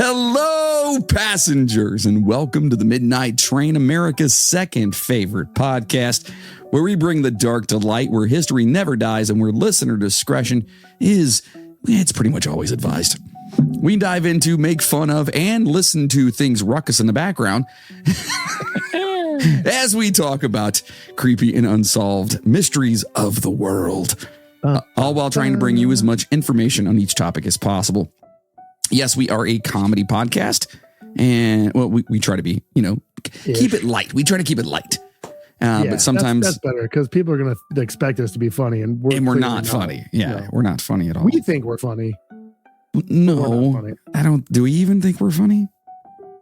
Hello, passengers, and welcome to the Midnight Train, America's second favorite podcast, where we bring the dark to light, where history never dies, and where listener discretion it's pretty much always advised. We dive into, make fun of, and listen to things ruckus in the background as we talk about creepy and unsolved mysteries of the world, all while trying to bring you as much information on each topic as possible. Yes, we are a comedy podcast, and well, we try to be, keep it light. We try to keep it light. But sometimes that's better because people are going to expect us to be funny, and we're not funny. Yeah, no. We're not funny at all. We think we're funny. No, funny. I don't. Do we even think we're funny?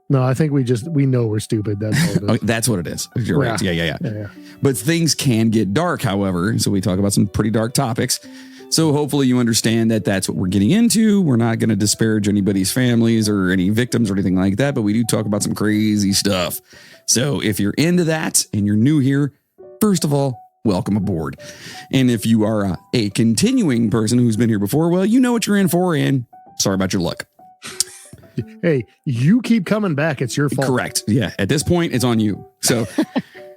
No, I think we know we're stupid. That's all it is. Okay, that's what it is. You're right. Yeah. But things can get dark, however, so we talk about some pretty dark topics. So hopefully you understand that that's what we're getting into. We're not going to disparage anybody's families or any victims or anything like that, but we do talk about some crazy stuff. So if you're into that and you're new here, first of all, welcome aboard. And if you are a continuing person who's been here before, well, you know what you're in for, and sorry about your luck. Hey, you keep coming back. It's your fault. Correct. Yeah. At this point, it's on you. So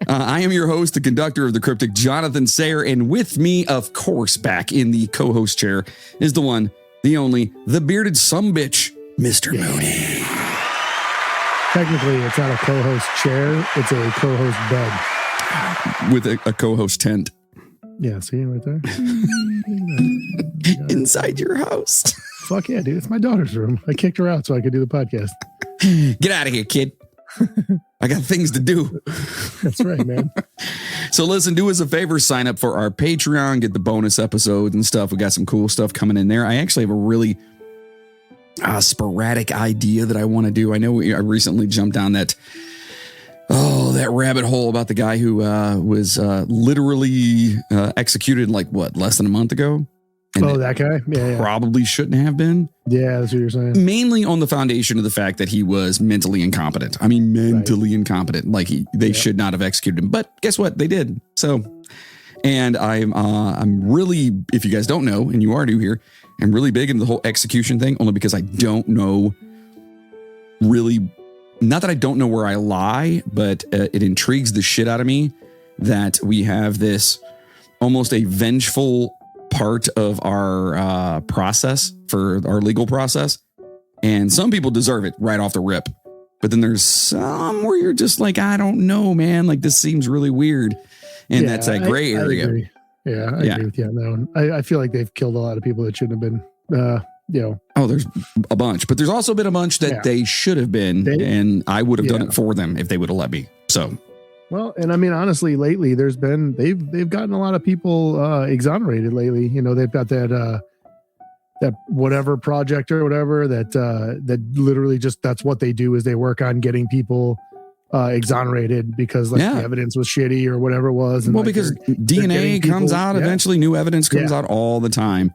I am your host, the conductor of the cryptic, Jonathan Sayer. And with me, of course, back in the co-host chair is the one, the only, the bearded sumbitch, Mr. Mooney. Technically, it's not a co-host chair. It's a co-host bed. With a co-host tent. Yeah, see right there? Inside your house. Fuck yeah, dude. It's my daughter's room. I kicked her out so I could do the podcast. Get out of here, kid. I got things to do. That's right, man. So listen, do us a favor, sign up for our Patreon, get the bonus episodes and stuff. We got some cool stuff coming in there. I actually have a really sporadic idea that I want to do. I know I recently jumped down that rabbit hole about the guy who was literally executed less than a month ago. And that guy? Yeah. Probably shouldn't have been. Yeah, that's what you're saying. Mainly on the foundation of the fact that he was mentally incompetent. I mean, mentally incompetent. Like they should not have executed him. But guess what? They did. So, and I'm really, if you guys don't know, and you are new here, I'm really big into the whole execution thing, only because I don't know really, not that I don't know where I lie, but it intrigues the shit out of me that we have this almost a vengeful part of our process for our legal process. And some people deserve it right off the rip. But then there's some where you're just like, I don't know, man. Like, this seems really weird. And that's that gray area. I agree. Yeah, I agree with you on that one. I feel like they've killed a lot of people that shouldn't have been, Oh, there's a bunch. But there's also been a bunch that they should have been. And I would have done it for them if they would have let me. So. Well, and I mean, honestly, lately they've gotten a lot of people exonerated lately. They've got that whatever project or whatever that literally just that's what they do is they work on getting people exonerated because the evidence was shitty or whatever it was. And because DNA comes out eventually, new evidence comes out all the time.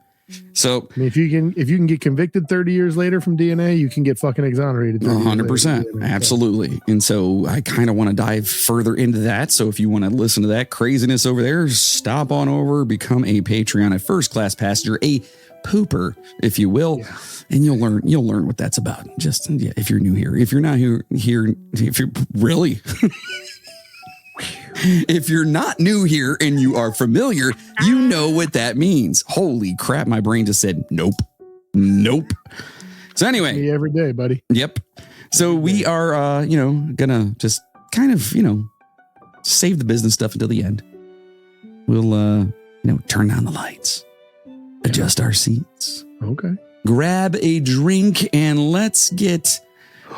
So I mean, if you can get convicted 30 years later from DNA, you can get fucking exonerated. 100%. Absolutely. And so I kind of want to dive further into that. So if you want to listen to that craziness over there, stop on over, become a Patreon, a first class passenger, a pooper, if you will. Yeah. And you'll learn what that's about. Just if you're new here, if you're not here, if you're really, if you're not new here and you are familiar, you know what that means. Holy crap. My brain just said, nope. So anyway. Me every day, buddy. Yep. So we are, gonna just kind of, save the business stuff until the end. We'll, turn down the lights, adjust our seats. Okay. Grab a drink and let's get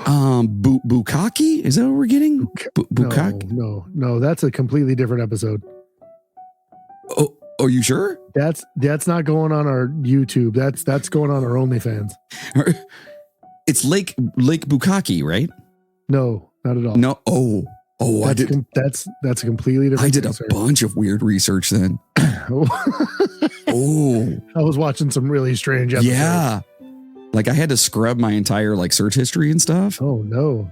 Bukaki? Is that what we're getting? Bukaki? No, that's a completely different episode. Oh, are you sure? That's not going on our YouTube. That's going on our OnlyFans. It's Lake Bukaki, right? No, not at all. No. Oh, I did. That's a completely different. I did a bunch of weird research then. I was watching some really strange episodes. Yeah. Like I had to scrub my entire search history and stuff. Oh no.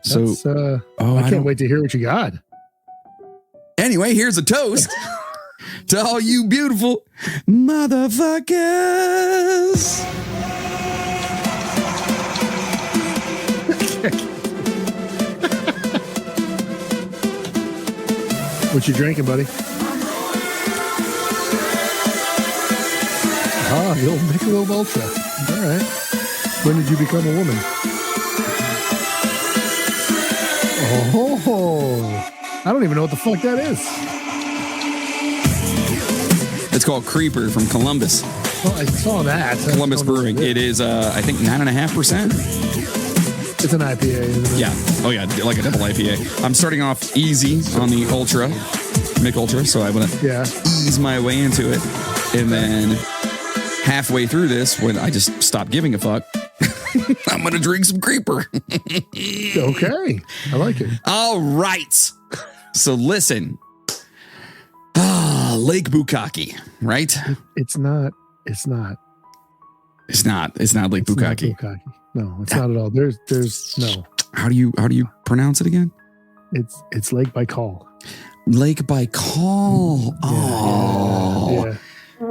I can't wait to hear what you got. Anyway, here's a toast to all you beautiful motherfuckers. What you drinking, buddy? Ah, the old Michelob Ultra. All right. When did you become a woman? Oh, I don't even know what the fuck that is. It's called Creeper from Columbus. Well, I saw that. Columbus Brewing. It is, I think, 9.5%. It's an IPA, isn't it? Yeah. Oh, yeah. Like a double IPA. I'm starting off easy on the Ultra, Mick Ultra. So I want to ease my way into it. And then halfway through this, when I just stop giving a fuck, I'm going to drink some Creeper. Okay. I like it. All right. So listen. Lake Bukaki, right? It's not Lake Bukaki. No, it's not at all. There's no. How do you pronounce it again? It's Lake Baikal. Lake Baikal. Oh. Yeah.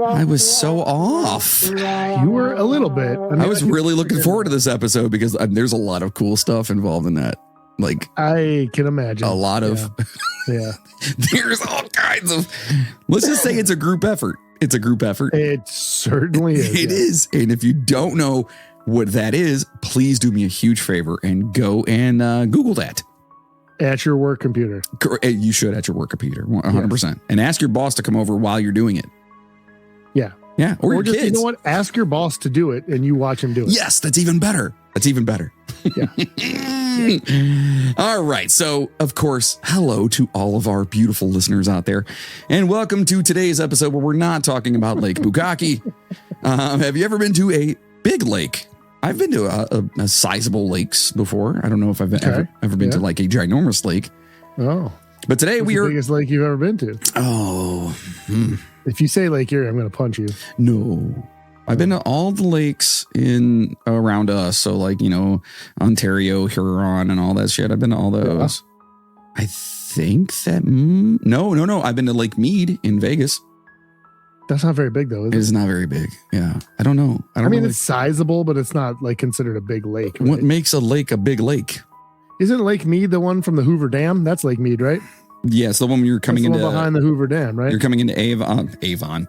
I was so off. You were a little bit. I was really looking forward to this episode because there's a lot of cool stuff involved in that. Like, I can imagine a lot of. Yeah. There's all kinds of. Let's just say it's a group effort. It's a group effort. It certainly is. It is. And if you don't know what that is, please do me a huge favor and go and Google that. At your work computer. You should at your work computer, 100%. Yes. And ask your boss to come over while you're doing it. Yeah. Yeah. Or your just, kids. You know what? Ask your boss to do it and you watch him do it. Yes. That's even better. That's even better. Yeah. All right. So, of course, hello to all of our beautiful listeners out there. And welcome to today's episode where we're not talking about Lake Bukaki. Have you ever been to a big lake? I've been to a sizable lakes before. I don't know if I've ever been to like a ginormous lake. Oh. But today What's the biggest lake you've ever been to? Oh. If you say Lake Erie, I'm going to punch you. No. I've been to all the lakes in around us. So like, Ontario, Huron and all that shit. I've been to all those. Yeah. I think that, no. I've been to Lake Mead in Vegas. That's not very big though, is it? It's not very big. Yeah. I don't know. I mean, it's sizable, but it's not like considered a big lake. Right? What makes a lake a big lake? Isn't Lake Mead the one from the Hoover Dam? That's Lake Mead, right? Yes, the one you're coming into behind the Hoover Dam, right? You're coming into Avon.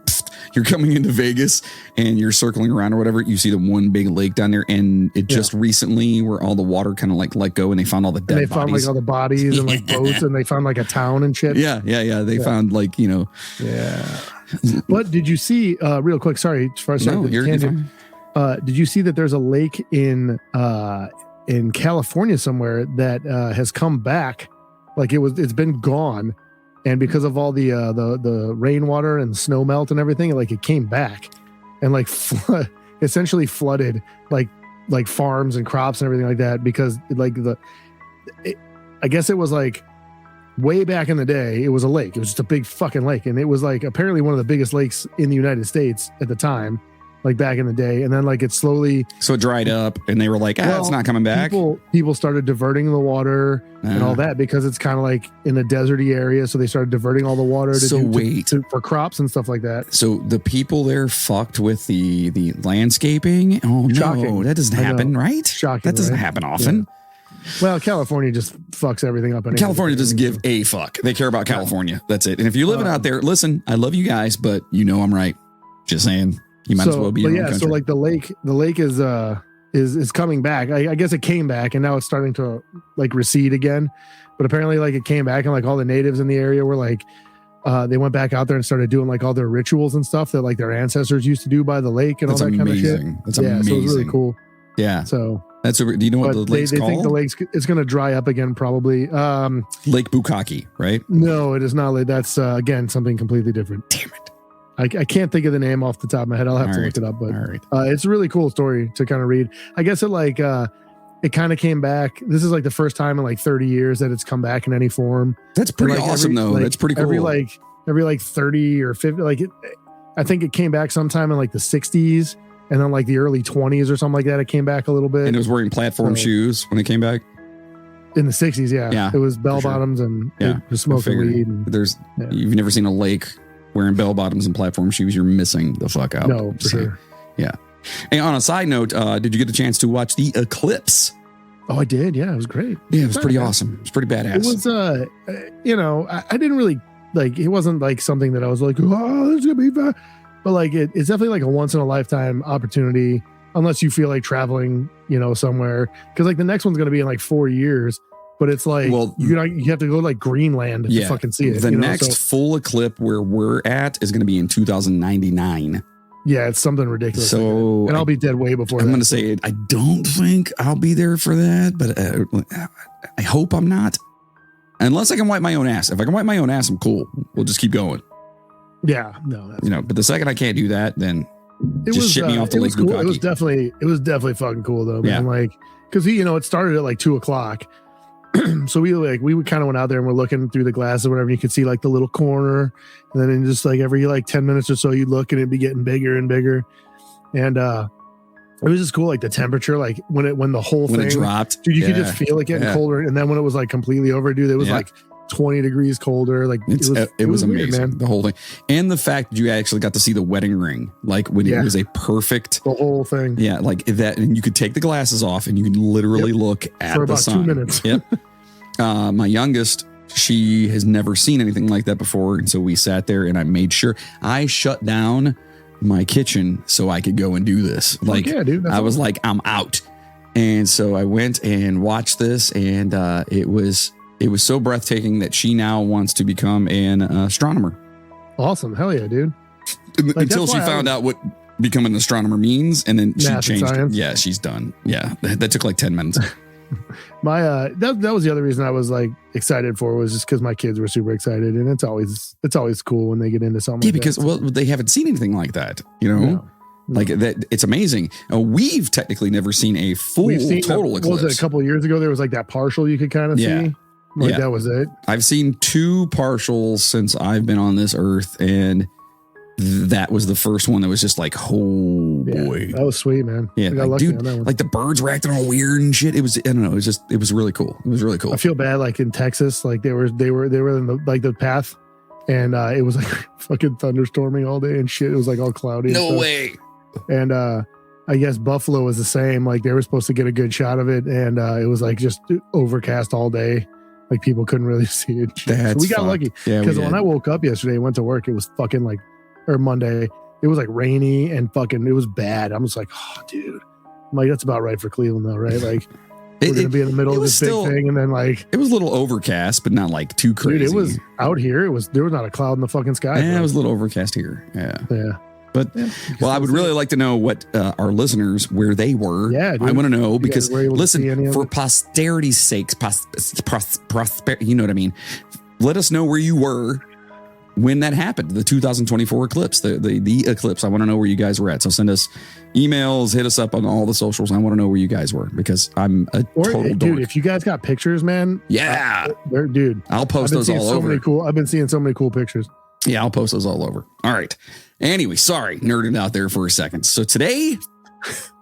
You're coming into Vegas and you're circling around or whatever. You see the one big lake down there, and it just recently where all the water kind of like let go, and they found all the dead bodies. They found like all the bodies and like boats, and they found like a town and shit. Yeah. They found like Yeah. But did you see? Real quick, sorry. No, you're fine. Did you see that there's a lake in California somewhere that has come back? Like it's been gone, and because of all the rainwater and snow melt and everything, like it came back, and like essentially flooded like farms and crops and everything like that, because I guess it was like way back in the day, it was a lake. It was just a big fucking lake, and it was like apparently one of the biggest lakes in the United States at the time. Like back in the day, and then like it slowly it dried up, and they were like, it's not coming back. People started diverting the water and all that because it's kind of like in a deserty area, so they started diverting all the water for crops and stuff like that. So the people there fucked with the landscaping. Oh Shocking. No, that doesn't happen, right? Shocking. That doesn't happen often. Yeah. Well, California just fucks everything up. Anyway. California doesn't give a fuck. They care about California. That's it. And if you're living out there, listen, I love you guys, but I'm right. Just saying. You might as well be in your own country. So like the lake is coming back. I guess it came back and now it's starting to like recede again. But apparently like it came back and like all the natives in the area were like they went back out there and started doing like all their rituals and stuff that like their ancestors used to do by the lake and all that kind of shit. That's amazing. So it was really cool. Yeah. So do you know what the lake's called? They think it's going to dry up again probably. Lake Bukaki, right? No, it is not. That's again something completely different. Damn it. I can't think of the name off the top of my head. I'll have to look it up, but it's a really cool story to kind of read. I guess it kind of came back. This is like the first time in like 30 years that it's come back in any form. That's pretty awesome though. That's pretty cool. Every 30 or 50, I think it came back sometime in like the 60s and then like the early 20s or something like that. It came back a little bit. And it was wearing platform shoes when it came back. In the 60s. Yeah. It was bell bottoms and it was smoking weed. You've never seen a lake wearing bell bottoms and platform shoes, you're missing the fuck out. No, for sure. Yeah. And on a side note, did you get the chance to watch the eclipse? Oh, I did. Yeah, it was great. Yeah, it was pretty awesome. It was pretty badass. It was, I didn't really like it wasn't like something that I was like, oh, this is gonna be fun. But like it's definitely like a once in a lifetime opportunity, unless you feel like traveling, you know, somewhere. Because like the next one's gonna be in like 4 years. But it's like, well, you have to go to like Greenland to fucking see it. The next full eclipse where we're at is going to be in 2099. Yeah, it's something ridiculous. So, like and I'll be dead way before. I'm going to say I don't think I'll be there for that, but I hope I'm not. Unless I can wipe my own ass. If I can wipe my own ass, I'm cool. We'll just keep going. Yeah, no, but the second I can't do that, then just ship me off to Lake Bukaki. Cool. It was definitely fucking cool though, man. Yeah. Like, because it started at like 2:00. So we kind of went out there and we're looking through the glass or whatever. And you could see like the little corner, and then in just like every like 10 minutes or so, you'd look and it'd be getting bigger and bigger. And it was just cool, like the temperature, like when the whole thing dropped, dude, you could just feel it getting colder. And then when it was like completely over, dude, it was like 20 degrees colder. Like it was amazing, weird, man. The whole thing, and the fact that you actually got to see the wedding ring, like when it was a perfect, the whole thing. Yeah, like that, and you could take the glasses off and you can literally look at for the about sun. 2 minutes. Yep. My youngest, she has never seen anything like that before, and so we sat there and I made sure I shut down my kitchen so I could go and do this. Like, dude, I was like, I'm out. And so I went and watched this, and it was so breathtaking that she now wants to become an astronomer. Awesome. Hell yeah, dude. Like, until she found out what becoming an astronomer means, and then she changed it. Yeah, she's done. Yeah, that took like 10 minutes. My that was the other reason I was like excited for, was just because my kids were super excited, and it's always cool when they get into something. Yeah, like because they haven't seen anything like that, you know. No. Like that, it's amazing. We've technically never seen a full total eclipse. What was it, a couple of years ago? There was like that partial you could kind of see. Like that was it. I've seen 2 partials since I've been on this earth, and that was the first one that was just like, oh boy, that was sweet, man. Yeah, like, dude, like the birds were acting all weird and shit. It was, I don't know, it was really cool. It was really cool. I feel bad, like in Texas, like they were in the path, and it was like fucking thunderstorming all day and shit. It was like all cloudy. No way. And I guess Buffalo was the same. Like they were supposed to get a good shot of it, and it was like just overcast all day. Like people couldn't really see it. So we got lucky, because when I woke up yesterday and went to work, it was fucking like, or Monday, it was like rainy and fucking, it was bad. I was like, oh, dude. I'm like, that's about right for Cleveland though, right? Like we're gonna be in the middle of this big thing, and then like it was a little overcast, but not like too crazy. Dude, it was out here. There was not a cloud in the fucking sky. Yeah, it was a little overcast here. Yeah. But well, I would really like to know what our listeners, where they were. Yeah, dude. I want to know, because listen, for posterity's sakes, prosperity, you know what I mean? Let us know where you were when that happened, the 2024 eclipse, the eclipse. I want to know where you guys were at. So send us emails, hit us up on all the socials. I want to know where you guys were, because I'm a total dork. Dude, if you guys got pictures, man. Yeah. Dude. I'll post those all over. I've been seeing so many cool pictures. Yeah, I'll post those all over. All right. Anyway, sorry, nerded out there for a second. So today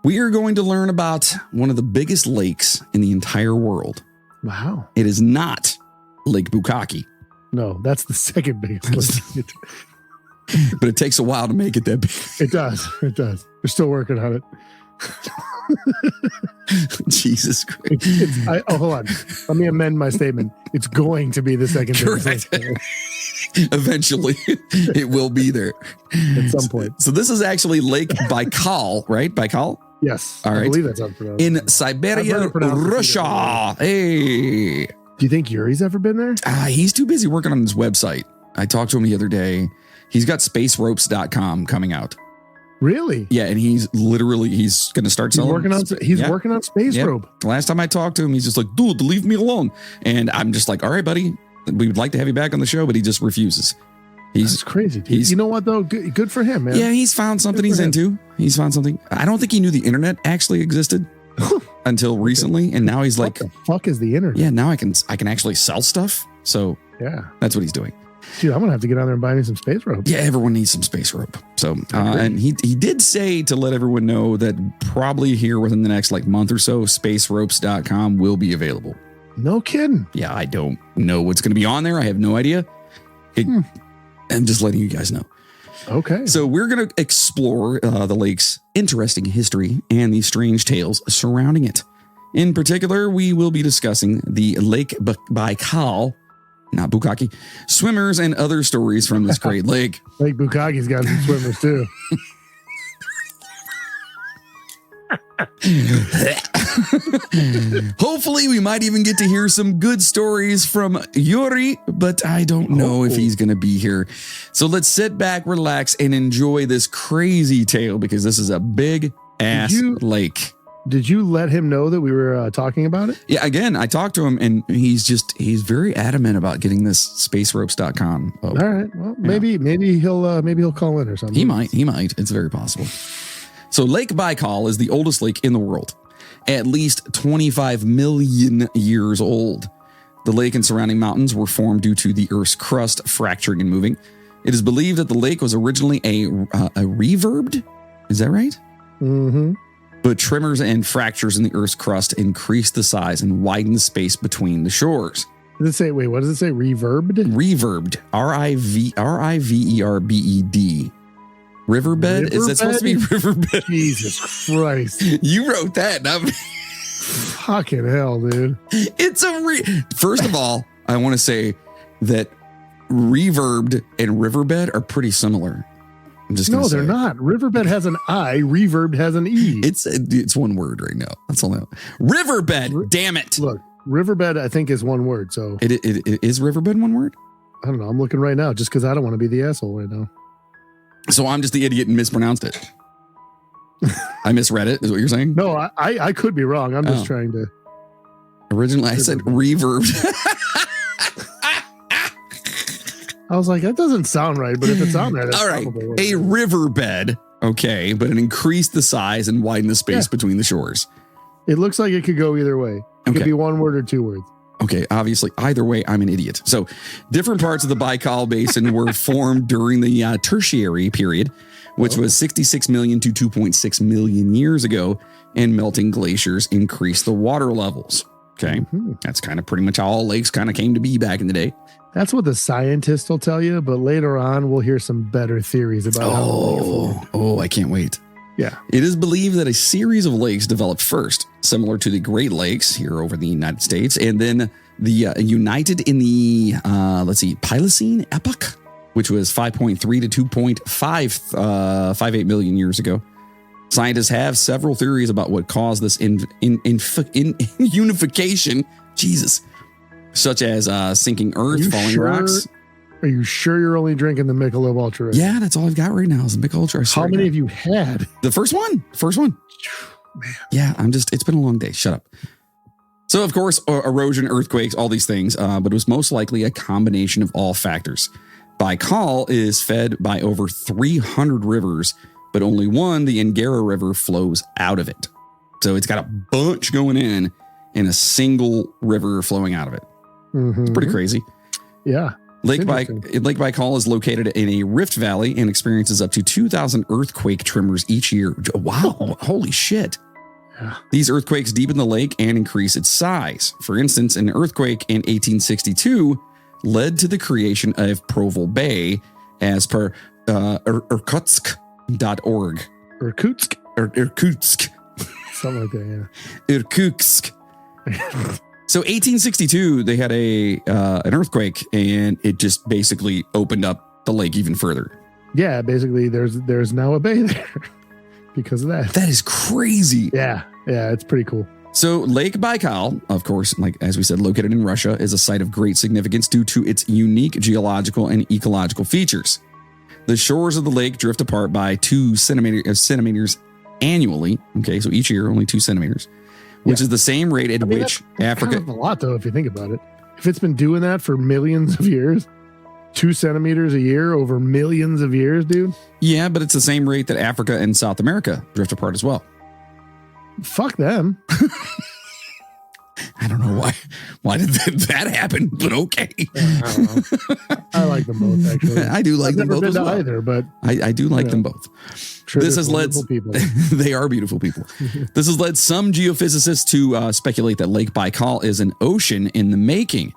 we are going to learn about one of the biggest lakes in the entire world. Wow. It is not Lake Bukaki. No, that's the second biggest lake. But it takes a while to make it that big. It does. They're still working on it. Jesus Christ. Hold on. Let me amend my statement. It's going to be the second biggest lake. Eventually, it will be there at some point. So this is actually Lake Baikal, right? Baikal? Yes. All right. I believe that's how it's pronounced. In Siberia, Russia. Hey. Do you think Yuri's ever been there? He's too busy working on his website. I talked to him the other day. He's got spaceropes.com coming out. Really? Yeah, and he's going to start selling. He's working on Space Rope. The last time I talked to him, he's just like, dude, leave me alone. And I'm just like, all right, buddy, we would like to have you back on the show, but he just refuses. That's crazy. Dude. You know what though? Good for him, man. Yeah, he's found something he's into. He's found something. I don't think he knew the internet actually existed until recently, and now he's like, what the fuck is the internet? Yeah, now I can actually sell stuff. So yeah, that's what he's doing. Dude, I'm gonna have to get on there and buy me some space rope. Yeah, everyone needs some space rope. So, and he did say to let everyone know that probably here within the next like month or so, spaceropes.com will be available. No kidding. Yeah, I don't know what's going to be on there. I have no idea. I'm just letting you guys know. Okay. So we're going to explore the lake's interesting history and the strange tales surrounding it. In particular, we will be discussing the Lake Baikal not Bukaki, swimmers and other stories from this great lake. Lake Bukaki's got some swimmers too. Hopefully we might even get to hear some good stories from Yuri, but I don't know if he's going to be here. So let's sit back, relax, and enjoy this crazy tale because this is a big ass lake. Did you let him know that we were talking about it? Yeah, again, I talked to him and he's very adamant about getting this spaceropes.com. All right. Well, maybe he'll call in or something. He might. It's very possible. So Lake Baikal is the oldest lake in the world, at least 25 million years old. The lake and surrounding mountains were formed due to the Earth's crust fracturing and moving. It is believed that the lake was originally a reverbed. Is that right? Mm-hmm. But tremors and fractures in the Earth's crust increased the size and widened the space between the shores. Does it say, wait, what does it say? Reverbed? Reverbed. Riverbed. Riverbed? Is that supposed to be riverbed? Jesus Christ. You wrote that. Fucking hell, dude. It's First of all, I want to say that reverbed and riverbed are pretty similar. I'm just No, they're not. Riverbed has an I, reverb has an E. It's one word right now. That's all I know. Riverbed, damn it. Look, riverbed I think is one word, so it is riverbed one word? I don't know. I'm looking right now just because I don't want to be the asshole right now. So I'm just the idiot and mispronounced it. I misread it, is what you're saying? No, I could be wrong. I'm just trying to. Originally, I said reverb. I was like, that doesn't sound right, but if it's on there, that's all right. A riverbed, okay, but it increased the size and widened the space between the shores. It looks like it could go either way. It could be one word or two words. Okay, obviously, either way, I'm an idiot. So, different parts of the Baikal Basin were formed during the Tertiary period, which was 66 million to 2.6 million years ago, and melting glaciers increased the water levels. Okay, that's kind of pretty much how all lakes kind of came to be back in the day. That's what the scientists will tell you, but later on, we'll hear some better theories about how the lake formed. Oh, I can't wait. Yeah. It is believed that a series of lakes developed first, similar to the Great Lakes here over the United States, and then the united in the, Pliocene epoch, which was 5.3 to 2.58 million years ago. Scientists have several theories about what caused this unification, Jesus, such as sinking Earth, falling rocks. Are you sure you're only drinking the Michelob Ultra? Right? Yeah, that's all I've got right now is the Michelob Ultra. How many have you had? The first one. Man. Yeah, it's been a long day. Shut up. So, of course, erosion, earthquakes, all these things, but it was most likely a combination of all factors. Baikal is fed by over 300 rivers, but only one, the Angara River, flows out of it. So it's got a bunch going in and a single river flowing out of it. It's pretty crazy. Yeah. Lake Baikal is located in a rift valley and experiences up to 2,000 earthquake tremors each year. Wow. Holy shit. Yeah. These earthquakes deepen the lake and increase its size. For instance, an earthquake in 1862 led to the creation of Provo Bay as per Irkutsk.org. Irkutsk? Irkutsk. Something like that, yeah. Irkutsk. So 1862, they had an earthquake, and it just basically opened up the lake even further. Yeah, basically, there's now a bay there because of that. That is crazy. Yeah, it's pretty cool. So Lake Baikal, of course, like as we said, located in Russia, is a site of great significance due to its unique geological and ecological features. The shores of the lake drift apart by 2 centimeters annually. Okay, so each year, only 2 centimeters. Which is the same rate at which Africa... Kind of a lot, though, if you think about it. If it's been doing that for millions of years, 2 centimeters a year over millions of years, dude. Yeah, but it's the same rate that Africa and South America drift apart as well. Fuck them. I don't know why. Why did that happen? But okay. I don't know. I like them both, actually. I do like them both as well. Either, but I do like them both. This has led people. They are beautiful people. This has led some geophysicists to speculate that Lake Baikal is an ocean in the making,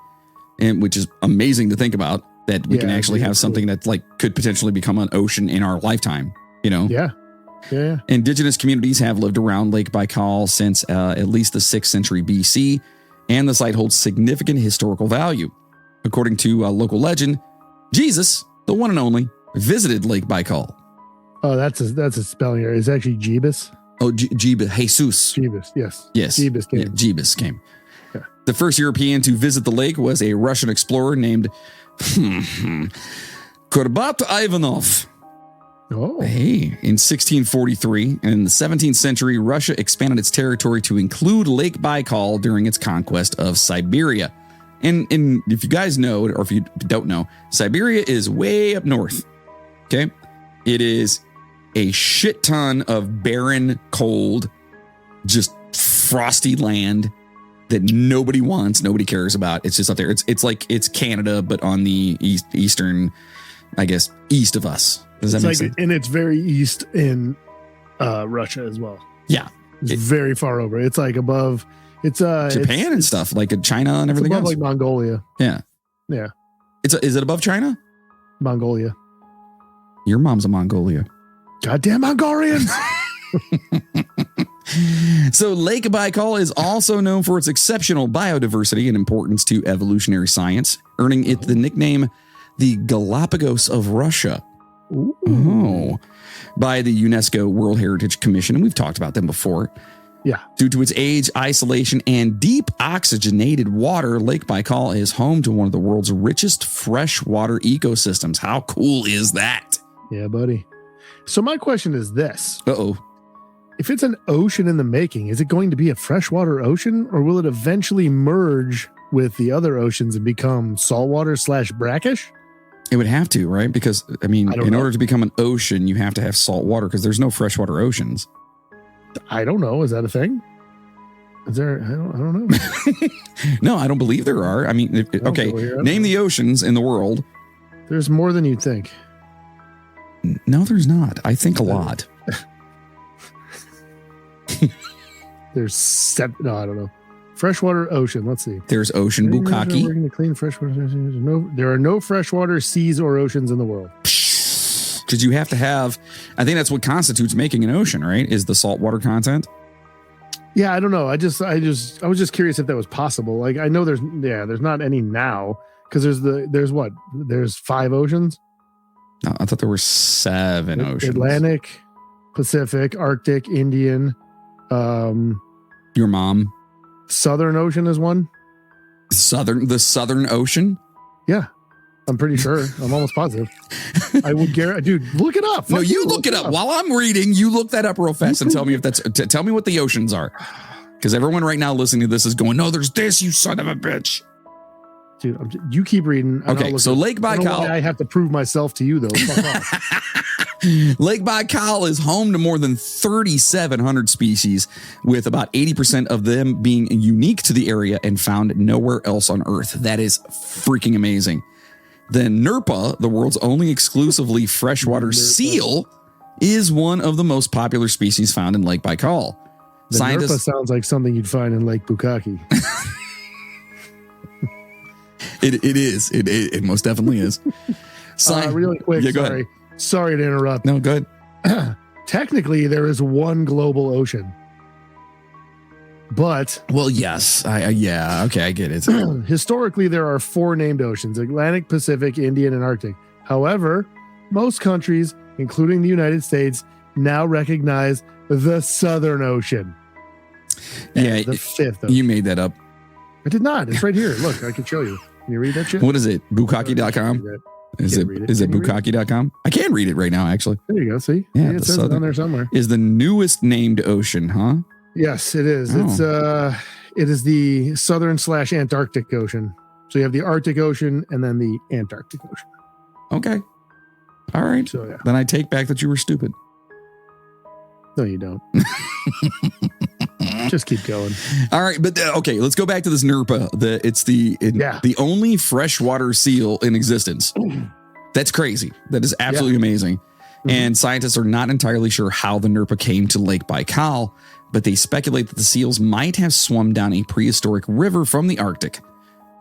and which is amazing to think about that we can actually have something that could potentially become an ocean in our lifetime. You know? Yeah. Indigenous communities have lived around Lake Baikal since at least the 6th century BC, and the site holds significant historical value. according to local legend, Jesus, the one and only, visited Lake Baikal. Oh, that's a spelling error. It's actually Jebus. Oh, Jebus, Jesus. Jebus, yes. Yes. Jebus came. Yeah, Jebus came. Yeah. The first European to visit the lake was a Russian explorer named Kurbat Ivanov. Oh. Hey, in 1643, and in the 17th century, Russia expanded its territory to include Lake Baikal during its conquest of Siberia. And if you guys know, or if you don't know, Siberia is way up north. Okay. It is a shit ton of barren, cold, just frosty land that nobody wants, nobody cares about. It's just up there. It's like it's Canada, but on the eastern, I guess, east of us. Does that make sense? And it's very east in Russia as well. Yeah. It's very far over. It's like above. It's Japan and stuff, like China and everything above else. Like Mongolia. Yeah. Yeah. Is it above China? Mongolia. Your mom's a Mongolia. Goddamn Mongolians. So Lake Baikal is also known for its exceptional biodiversity and importance to evolutionary science, earning it the nickname the Galapagos of Russia. Ooh. Oh, by the UNESCO World Heritage Commission. And we've talked about them before. Yeah. Due to its age, isolation, and deep oxygenated water, Lake Baikal is home to one of the world's richest freshwater ecosystems. How cool is that? Yeah, buddy. So my question is this. Uh-oh. If it's an ocean in the making, is it going to be a freshwater ocean, or will it eventually merge with the other oceans and become saltwater / brackish? It would have to, right? Because, I mean, in know. order to become an ocean, you have to have salt water because there's no freshwater oceans. I don't know. Is that a thing? Is there? I don't know. No, I don't believe there are. I mean, okay, name the oceans in the world. There's more than you'd think. No, there's not. I think a lot. There's 7. No, I don't know. Freshwater ocean. Let's see. There's Ocean Bukaki. Working to clean freshwater. There are no freshwater seas or oceans in the world. Because you have to have, I think that's what constitutes making an ocean, right? Is the saltwater content? Yeah, I don't know. I was just curious if that was possible. Like, I know there's not any now because there's 5 oceans. No, I thought there were 7 oceans. Atlantic, Pacific, Arctic, Indian. Your mom. Southern Ocean is one. The Southern Ocean? Yeah. I'm pretty sure. I'm almost positive. I would guarantee, dude, look it up. No, you look it up. While I'm reading, you look that up real fast and tell me if tell me what the oceans are. Because everyone right now listening to this is going, no, there's this, you son of a bitch. Dude, you keep reading. Okay, so Lake Baikal. I have to prove myself to you, though. Lake Baikal is home to more than 3,700 species, with about 80% of them being unique to the area and found nowhere else on Earth. That is freaking amazing. The Nerpa, the world's only exclusively freshwater seal, is one of the most popular species found in Lake Baikal. The Nerpa sounds like something you'd find in Lake Bukaki. It is. It most definitely is. Really quick, yeah, sorry to interrupt. No, good. Technically, there is one global ocean. But well, yes, yeah, okay, I get it. Historically, there are 4 named oceans: Atlantic, Pacific, Indian, and Arctic. However, most countries, including the United States, now recognize the Southern Ocean. Yeah, the 5th ocean. You made that up. I did not. It's right here. Look, I can show you. Can you read that shit? What is it? Bukaki.com? Is it Bukaki.com? I can read it right now, actually. There you go. See? Yeah, it says it on there somewhere. Is the newest named ocean, huh? Yes, it is. Oh. It is the Southern / Antarctic Ocean. So you have the Arctic Ocean and then the Antarctic Ocean. Okay. All right. So, yeah. Then I take back that you were stupid. No, you don't. Just keep going. All right, but okay, let's go back to this Nerpa. It's the only freshwater seal in existence. That's crazy. That is absolutely amazing. Mm-hmm. And scientists are not entirely sure how the Nerpa came to Lake Baikal, but they speculate that the seals might have swum down a prehistoric river from the Arctic.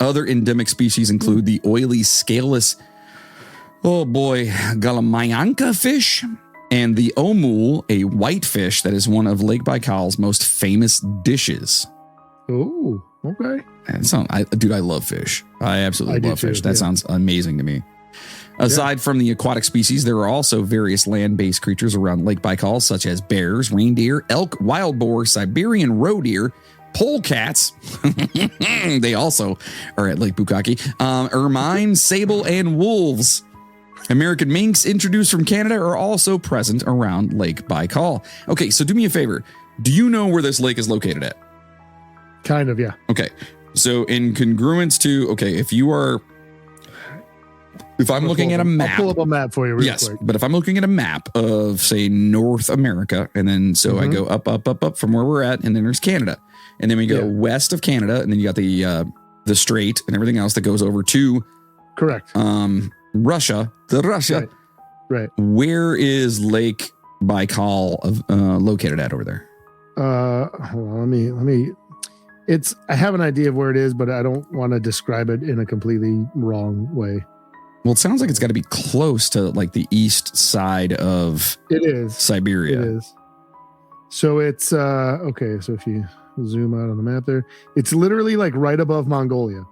Other endemic species include the oily, scaleless, Galamayanka fish, and the omul, a white fish that is one of Lake Baikal's most famous dishes. Oh, Okay. Dude, I love fish. I absolutely love fish. That sounds amazing to me. Aside from the aquatic species, there are also various land-based creatures around Lake Baikal, such as bears, reindeer, elk, wild boar, Siberian roe deer, polecats. They also are at Lake Bukaki. Ermine, sable, and wolves. American minks introduced from Canada are also present around Lake Baikal. Okay, so do me a favor. Do you know where this lake is located at? Kind of, yeah. Okay, so in congruence to, if I'm looking at a map. I'll pull up a map for you real quick. But if I'm looking at a map of, say, North America, and then I go up from where we're at, and then there's Canada. And then we go west of Canada, and then you got the strait and everything else that goes over to Russia. Right. Where is Lake Baikal located at over there? Hold on, let me I have an idea of where it is, but I don't want to describe it in a completely wrong way. Well, it sounds like it's got to be close to like the east side of Siberia. It is. So it's okay. So if you zoom out on the map there, it's literally like right above Mongolia.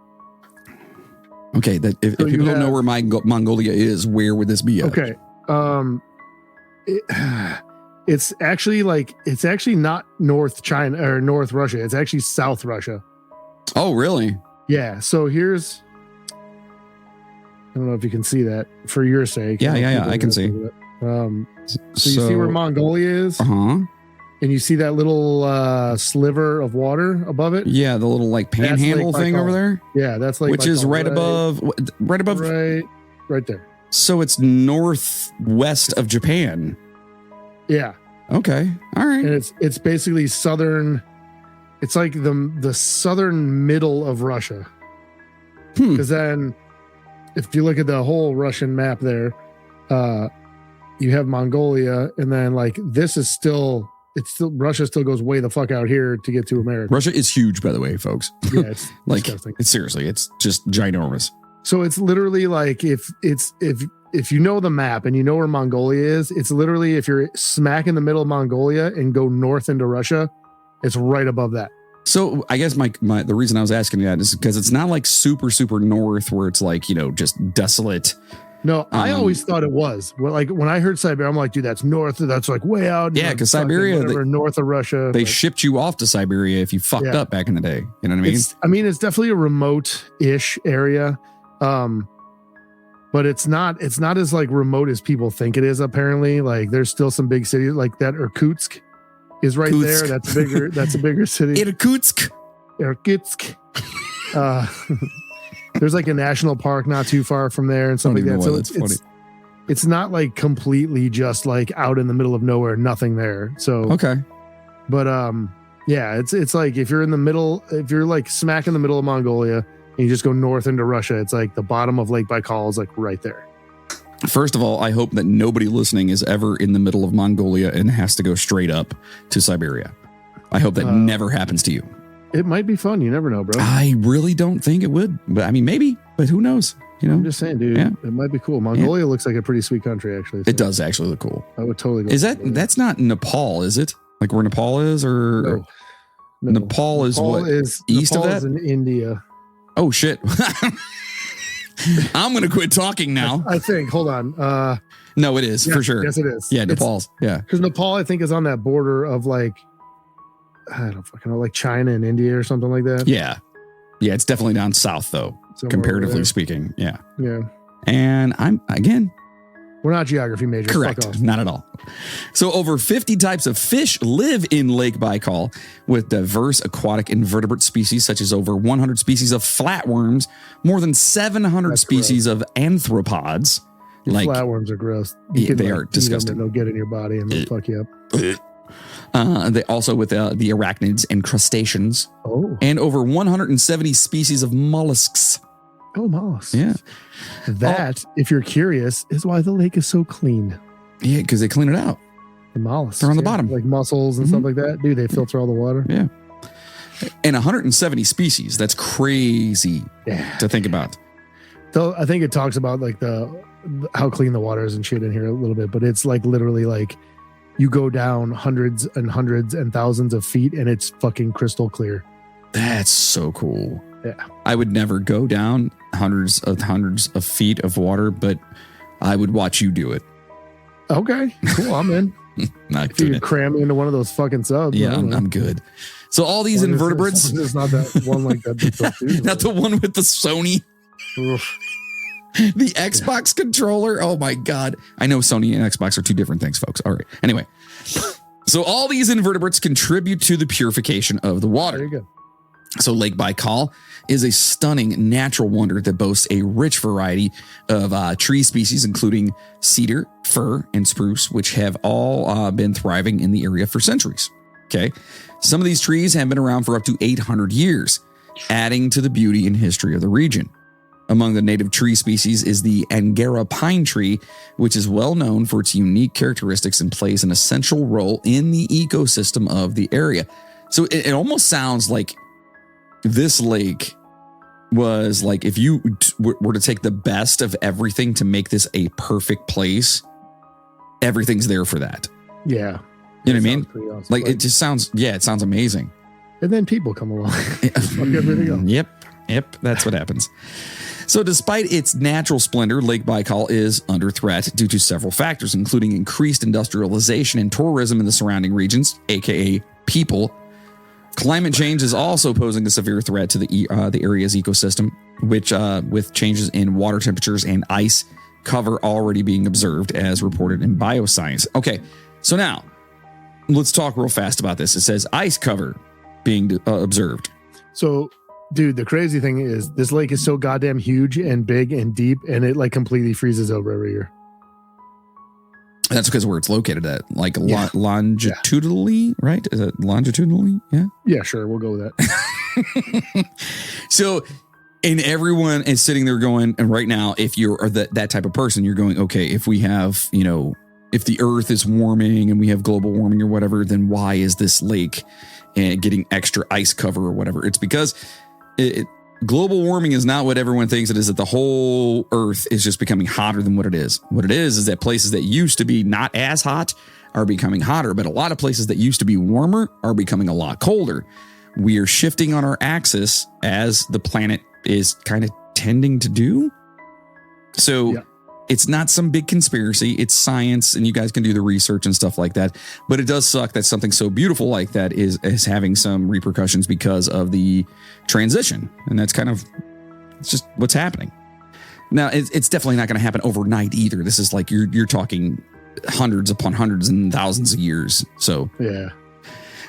Okay, if people don't know where Mongolia is, where would this be at? Okay, it's actually not North China or North Russia. It's actually South Russia. Oh, really? Yeah. So here's. I don't know if you can see that for your sake. Yeah, I can see. So you see where Mongolia is? And you see that little sliver of water above it? Yeah, the little like panhandle thing over there? Yeah, that's like which is right above right there. So it's northwest of Japan. Yeah. Okay. All right. And it's basically southern. It's like the southern middle of Russia. Because then if you look at the whole Russian map there, you have Mongolia, and then like this is Russia still goes way the fuck out here to get to America. Russia is huge, by the way, folks. Yeah, it's like disgusting. It's seriously, it's just ginormous. So it's literally like if you know the map and you know where Mongolia is, it's literally if you're smack in the middle of Mongolia and go north into Russia, it's right above that. So I guess the reason I was asking that is because it's not like super, super north where it's like, just desolate. No, I always thought it was. Well, like when I heard Siberia, I'm like, dude, that's north. That's like way out. Yeah, because Siberia, north of Russia. They shipped you off to Siberia if you fucked up back in the day. You know what I mean? It's definitely a remote-ish area. But it's not as like remote as people think it is, apparently. Like there's still some big cities like that. Irkutsk is right there. That's a bigger city. Irkutsk. There's like a national park not too far from there and stuff like that. So it's not like completely just like out in the middle of nowhere, nothing there. So okay. But yeah, it's like if you're like smack in the middle of Mongolia and you just go north into Russia, it's like the bottom of Lake Baikal is like right there. First of all, I hope that nobody listening is ever in the middle of Mongolia and has to go straight up to Siberia. I hope that never happens to you. It might be fun. You never know, bro. I really don't think it would, but I mean, maybe, but who knows? I'm just saying, dude, it might be cool. Mongolia looks like a pretty sweet country, actually. So it does actually look cool. I would totally go. Is that's not Nepal, is it? Like where Nepal is or no. Nepal is what? East Nepal of that? Is in India. Oh shit. I'm going to quit talking now. I think. Hold on. No, it is for sure. Yes, it is. Yeah, Nepal's. Because Nepal, I think, is on that border of like, I don't fucking know, like China and India or something like that. Yeah. Yeah, it's definitely down south though, comparatively speaking. Yeah. Yeah. And we're not geography majors. Correct. Not at all. So over 50 types of fish live in Lake Baikal with diverse aquatic invertebrate species, such as over 100 species of flatworms, more than 700 species of arthropods. Like flatworms are gross. They are disgusting. They'll get in your body and they'll fuck you up. They also with the arachnids and crustaceans. And over 170 species of mollusks. Oh, mollusks. Yeah. That, if you're curious, is why the lake is so clean. Yeah, because they clean it out. The mollusks. They're on the bottom. Like mussels and stuff like that. Dude, they filter all the water. Yeah. And 170 species. That's crazy to think about. So I think it talks about like how clean the water is and shit in here a little bit, but it's like literally like you go down hundreds and hundreds and thousands of feet and it's fucking crystal clear. That's so cool. Yeah. I would never go down hundreds of feet of water, but I would watch you do it. Okay, cool. I'm in. Not If you doing could it. cram me into one of those fucking subs. Yeah, I'm good. So all these invertebrates. There's not that one like that. Not the one with the Sony. Oof. The Xbox controller. Oh my God. I know Sony and Xbox are two different things, folks. All right. Anyway. So all these invertebrates contribute to the purification of the water. Very good. So Lake Baikal is a stunning natural wonder that boasts a rich variety of tree species, including cedar, fir, and spruce, which have all been thriving in the area for centuries. Okay. Some of these trees have been around for up to 800 years, adding to the beauty and history of the region. Among the native tree species is the Angara pine tree, which is well known for its unique characteristics and plays an essential role in the ecosystem of the area. So it almost sounds like this lake was like if you were to take the best of everything to make this a perfect place, everything's there for that. Yeah. You know what I mean? Awesome. Like it just sounds, it sounds amazing. And then people come along. Fuck everything up. Yep, that's what happens. So despite its natural splendor, Lake Baikal is under threat due to several factors, including increased industrialization and tourism in the surrounding regions, aka people. Climate change is also posing a severe threat to the area's ecosystem, which with changes in water temperatures and ice cover already being observed as reported in Bioscience. Okay, so now let's talk real fast about this. It says ice cover being observed. So, dude, the crazy thing is this lake is so goddamn huge and big and deep, and it like completely freezes over every year. That's because where it's located at, like longitudinally, right? Is it longitudinally? Yeah. Yeah, sure. We'll go with that. So, and everyone is sitting there going, and right now, if you're that type of person, you're going, okay, if we have, if the earth is warming and we have global warming or whatever, then why is this lake getting extra ice cover or whatever? It's because global warming is not what everyone thinks it is, that the whole earth is just becoming hotter than what it is. What it is that places that used to be not as hot are becoming hotter, but a lot of places that used to be warmer are becoming a lot colder. We are shifting on our axis as the planet is kind of tending to do. So it's not some big conspiracy. It's science, and you guys can do the research and stuff like that. But it does suck that something so beautiful like that is having some repercussions because of the transition. And that's it's just what's happening. Now, it's definitely not going to happen overnight either. This is like you're talking hundreds upon hundreds and thousands of years. So, yeah.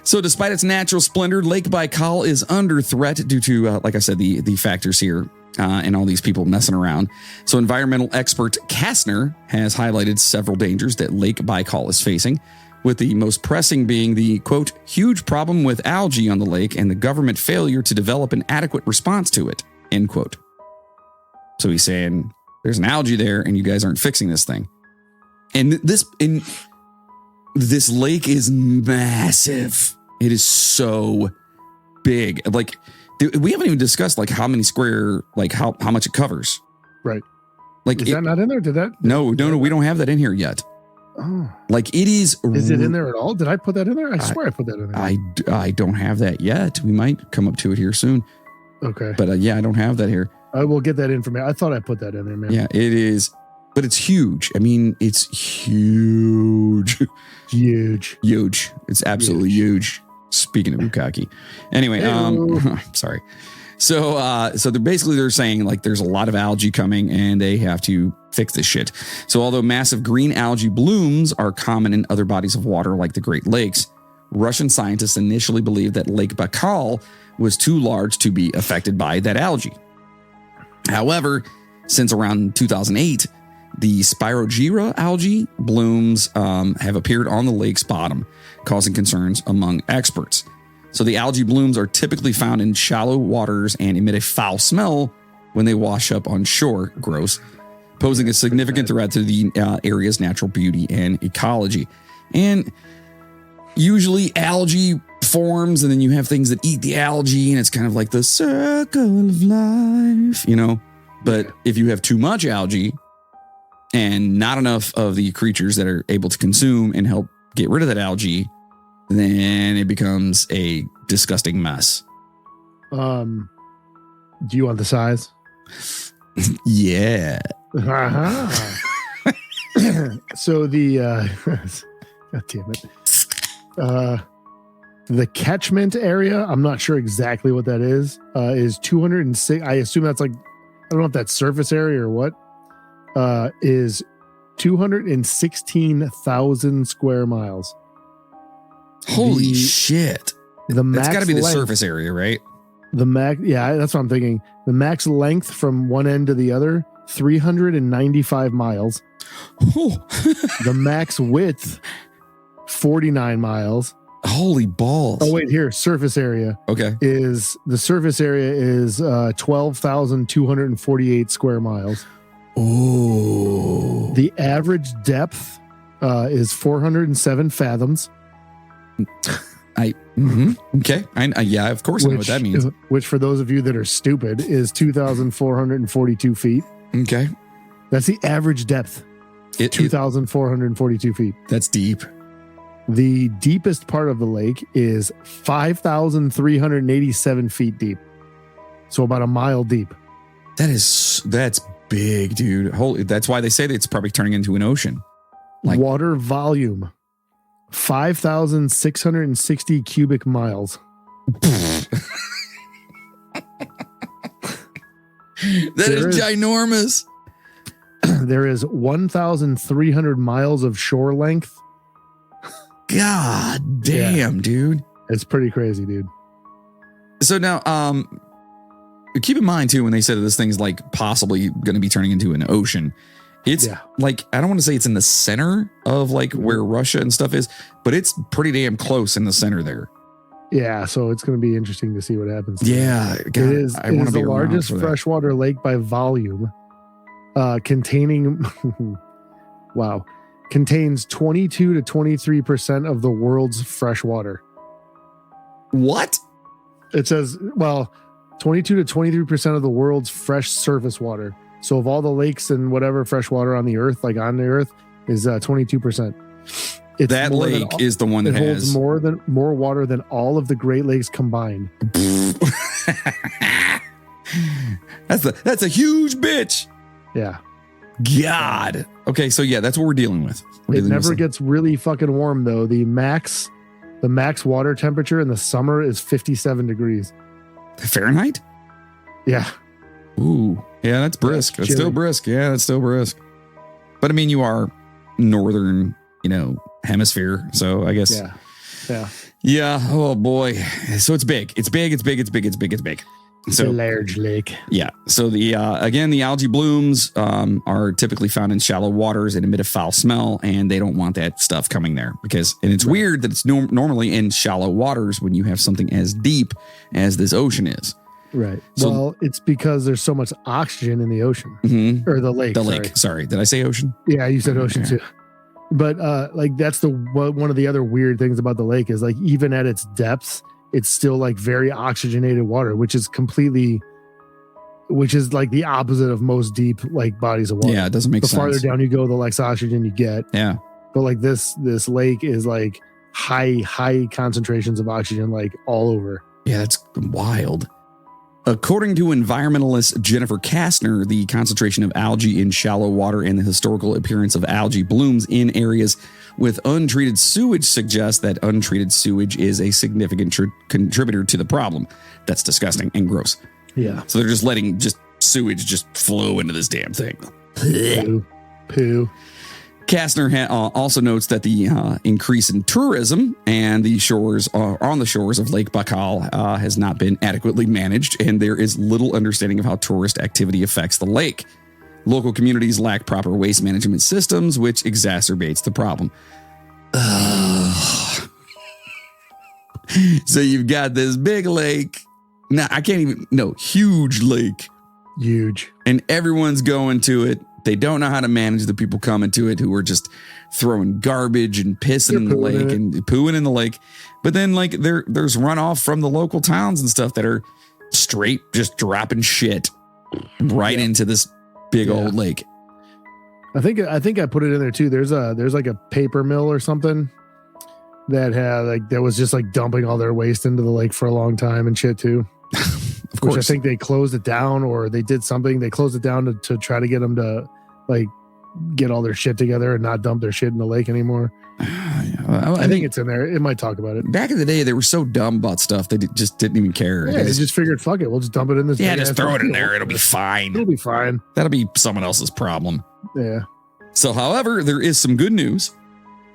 So despite its natural splendor, Lake Baikal is under threat due to, like I said, the factors here. And all these people messing around. So environmental expert Kastner has highlighted several dangers that Lake Baikal is facing, with the most pressing being the, quote, huge problem with algae on the lake and the government failure to develop an adequate response to it, end quote. So he's saying there's an algae there and you guys aren't fixing this thing. And this lake is massive. It is so big. Like, we haven't even discussed like how many square, like how much it covers. Right. Like is that not in there? No, we don't have that in here yet. Oh. Like it is. Is it in there at all? Did I put that in there? I swear I put that in there. I don't have that yet. We might come up to it here soon. Okay. But I don't have that here. I will get that information. I thought I put that in there, man. Yeah, it is. But it's huge. I mean, it's huge. Huge. It's absolutely huge. Speaking of Bukaki. Anyway, sorry. So they're saying like there's a lot of algae coming and they have to fix this shit. So although massive green algae blooms are common in other bodies of water like the Great Lakes, Russian scientists initially believed that Lake Baikal was too large to be affected by that algae. However, since around 2008, the Spirogyra algae blooms have appeared on the lake's bottom, causing concerns among experts. So the algae blooms are typically found in shallow waters and emit a foul smell when they wash up on shore, gross, posing a significant threat to the area's natural beauty and ecology. And usually algae forms and then you have things that eat the algae and it's kind of like the circle of life, But if you have too much algae and not enough of the creatures that are able to consume and help get rid of that algae, then it becomes a disgusting mess. Do you want the size? Yeah. Uh-huh. So the God damn it. The catchment area, I'm not sure exactly what that is 206. I assume that's like, I don't know if that's surface area or what. Is 216,000 square miles. Holy shit. The max That's got to be the length, surface area, right? The max, yeah, that's what I'm thinking. The max length from one end to the other, 395 miles. The max width, 49 miles. Holy balls. Oh, wait, here, surface area. Okay. The surface area is 12,248 square miles. Oh. The average depth is 407 fathoms. Okay. Yeah, of course I know what that means. Which, for those of you that are stupid, is 2,442 feet. Okay. That's the average depth. 2,442 feet. That's deep. The deepest part of the lake is 5,387 feet deep. So about a mile deep. That's big, dude. Holy, that's why they say that it's probably turning into an ocean. Like water volume, 5,660 cubic miles. That is ginormous. There is 1,300 miles of shore length. God damn, dude. It's pretty crazy, dude. So now, keep in mind too, when they said that this thing's like possibly going to be turning into an ocean, it's like, I don't want to say it's in the center of like where Russia and stuff is, but it's pretty damn close in the center there. Yeah. So it's going to be interesting to see what happens. Yeah. God, it is the largest freshwater lake by volume, containing, contains 22 to 23% of the world's fresh water. What? It says, 22 to 23% of the world's fresh surface water. So of all the lakes and whatever fresh water on the earth, like on the earth, is 22%. That lake is the one that has more water than all of the Great Lakes combined. That's a huge bitch. Yeah. God. Okay, so yeah, that's what we're dealing with. It never gets really fucking warm though. The max water temperature in the summer is 57 degrees. Fahrenheit? Yeah. Ooh. Yeah, that's brisk. That's still brisk. Yeah, that's still brisk. But I mean, you are northern, hemisphere. So I guess. Yeah. Yeah. Oh boy. So it's big. It's big. It's a large lake. Yeah. So the algae blooms are typically found in shallow waters and emit a foul smell, and they don't want that stuff coming there it's weird that it's normally in shallow waters when you have something as deep as this ocean is. Right. So, it's because there's so much oxygen in the ocean or the lake. Sorry. Did I say ocean? Yeah, you said ocean too. But that's one of the other weird things about the lake is like even at its depths, it's still like very oxygenated water, which is like the opposite of most deep like bodies of water. Yeah, it doesn't make sense. The farther down you go, the less oxygen you get. Yeah. But like this lake is like high concentrations of oxygen like all over. Yeah, that's wild. According to environmentalist Jennifer Kastner, the concentration of algae in shallow water and the historical appearance of algae blooms in areas with untreated sewage suggests that untreated sewage is a significant contributor to the problem. That's disgusting and gross. Yeah. So they're just letting sewage just flow into this damn thing. Poo. Kastner also notes that the increase in tourism and the shores on the shores of Lake Baikal has not been adequately managed, and there is little understanding of how tourist activity affects the lake. Local communities lack proper waste management systems, which exacerbates the problem. So you've got this big lake. Now huge lake. Huge. And everyone's going to it. They don't know how to manage the people coming to it who are just throwing garbage and pissing in the lake and pooing in the lake. But then like there's runoff from the local towns and stuff that are straight just dropping shit right into this big old lake. I think I put it in there too. There's like a paper mill or something that was just like dumping all their waste into the lake for a long time and shit too. Of course. Which I think they closed it down, or they did something. They closed it down to try to get them to like get all their shit together and not dump their shit in the lake anymore. I think it's in there. It might talk about it. Back in the day, they were so dumb about stuff they just didn't even care. Yeah, they just figured, fuck it, we'll just dump it in this. Yeah, just throw it in there. It'll be fine. It'll be fine. That'll be someone else's problem. Yeah. So, however, there is some good news.